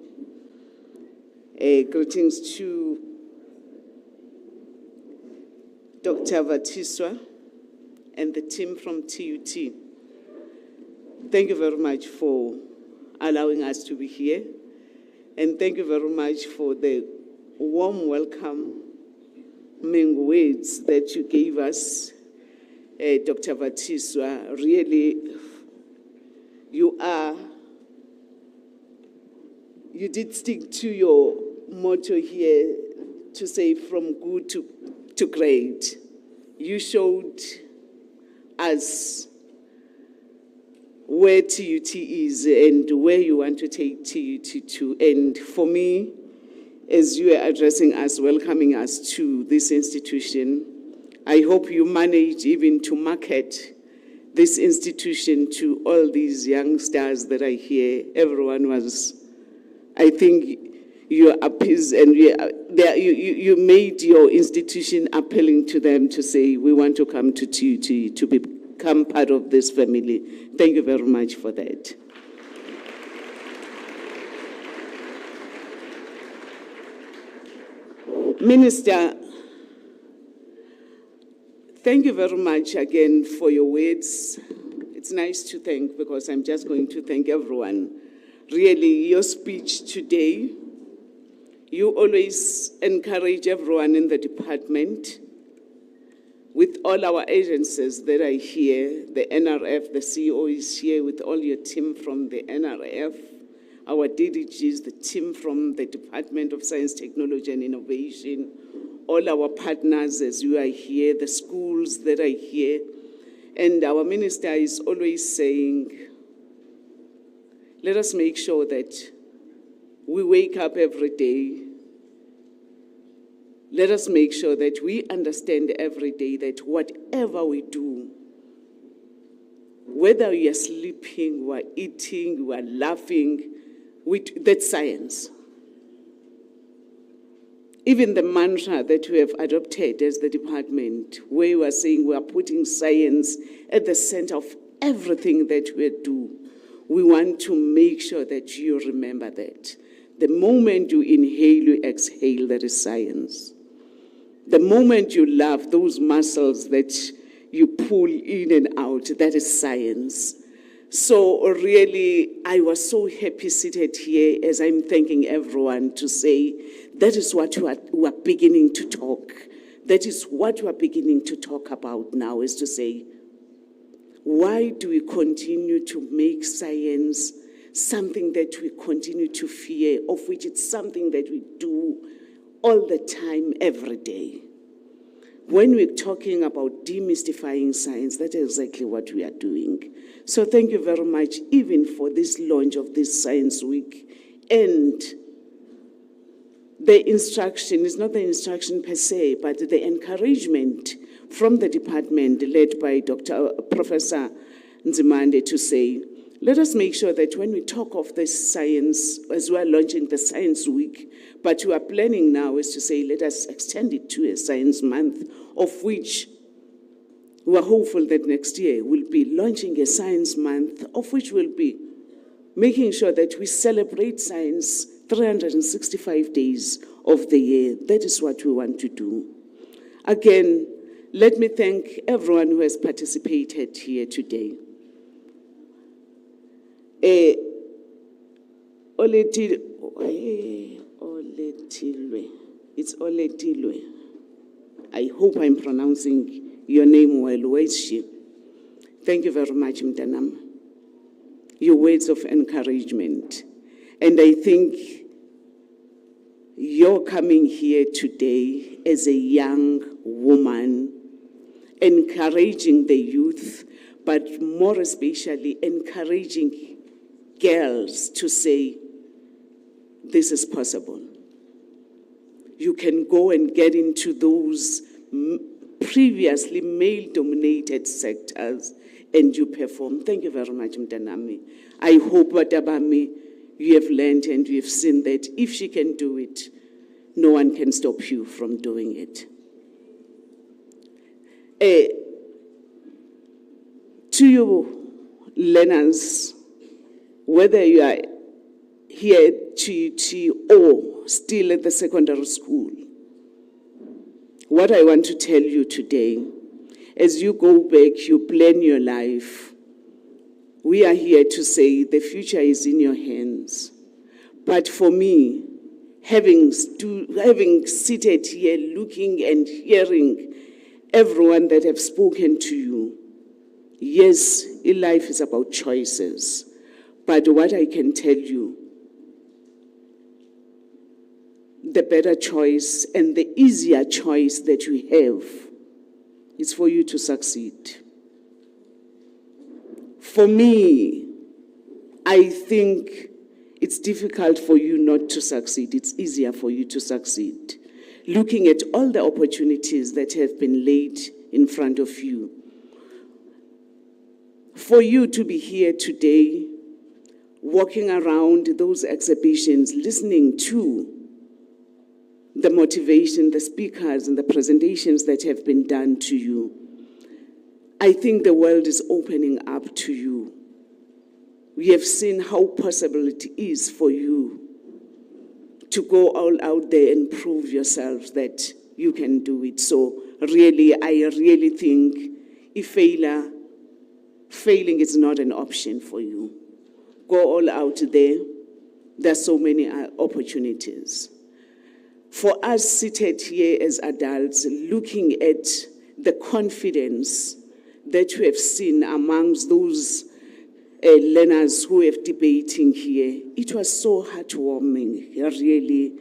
Greetings to Dr. Vatiswa and the team from TUT. Thank you very much for allowing us to be here. And thank you very much for the warm welcome words that you gave us, Dr. Vatiswa. Really, you did stick to your motto here to say from good to great. You showed us where TUT is and where you want to take TUT to. And for me, as you are addressing us, welcoming us to this institution, I hope you manage even to market this institution to all these youngsters that are here. Everyone was, I think, you appeased and you made your institution appealing to them to say, we want to come to TUT to become part of this family. Thank you very much for that. Minister, thank you very much again for your words. It's nice to thank, because I'm just going to thank everyone. Really, your speech today, you always encourage everyone in the department, with all our agencies that are here, the NRF, the CEO is here with all your team from the NRF, our DDGs, the team from the Department of Science, Technology and Innovation, all our partners as you are here, the schools that are here. And our minister is always saying, let us make sure that we wake up every day. Let us make sure that we understand every day that whatever we do, whether we are sleeping, we are eating, we are laughing, that's science. Even the mantra that we have adopted as the department, where we are saying we are putting science at the center of everything that we do, we want to make sure that you remember that. The moment you inhale, you exhale, that is science. The moment you laugh, those muscles that you pull in and out, that is science. So really, I was so happy seated here as I'm thanking everyone to say, that is what we are beginning to talk. That is what we are beginning to talk about now, is to say, why do we continue to make science something that we continue to fear, of which it's something that we do all the time, every day. When we're talking about demystifying science, that's exactly what we are doing. So thank you very much, even for this launch of this Science Week. And the instruction is not the instruction per se, but the encouragement from the department led by Professor Nzimande to say, let us make sure that when we talk of this science, as we are launching the Science Week, but we are planning now is to say, let us extend it to a Science Month, of which we are hopeful that next year we'll be launching a Science Month, of which we'll be making sure that we celebrate science 365 days of the year. That is what we want to do. Again, let me thank everyone who has participated here today. It's Oletilwe. I hope I'm pronouncing your name well. Where's she? Thank you very much, Mtanam. Your words of encouragement. And I think you're coming here today as a young woman, encouraging the youth, but more especially encouraging girls to say, this is possible. You can go and get into those previously male-dominated sectors and you perform. Thank you very much, Mtanami. I hope, Watabami, you have learned and you have seen that if she can do it, no one can stop you from doing it. To you learners, whether you are here at TUT or still at the secondary school, what I want to tell you today, as you go back, you plan your life, we are here to say the future is in your hands. But for me, having seated here, looking and hearing everyone that have spoken to you, yes, life is about choices. But what I can tell you, the better choice and the easier choice that you have is for you to succeed. For me, I think it's difficult for you not to succeed. It's easier for you to succeed. Looking at all the opportunities that have been laid in front of you. For you to be here today, walking around those exhibitions, listening to the motivation, the speakers, and the presentations that have been done to you, I think the world is opening up to you. We have seen how possible it is for you to go all out there and prove yourselves that you can do it. So really, I really think if failing is not an option for you. Go all out there. There's so many opportunities. For us seated here as adults, looking at the confidence that we have seen amongst those learners who are debating here, it was so heartwarming, really.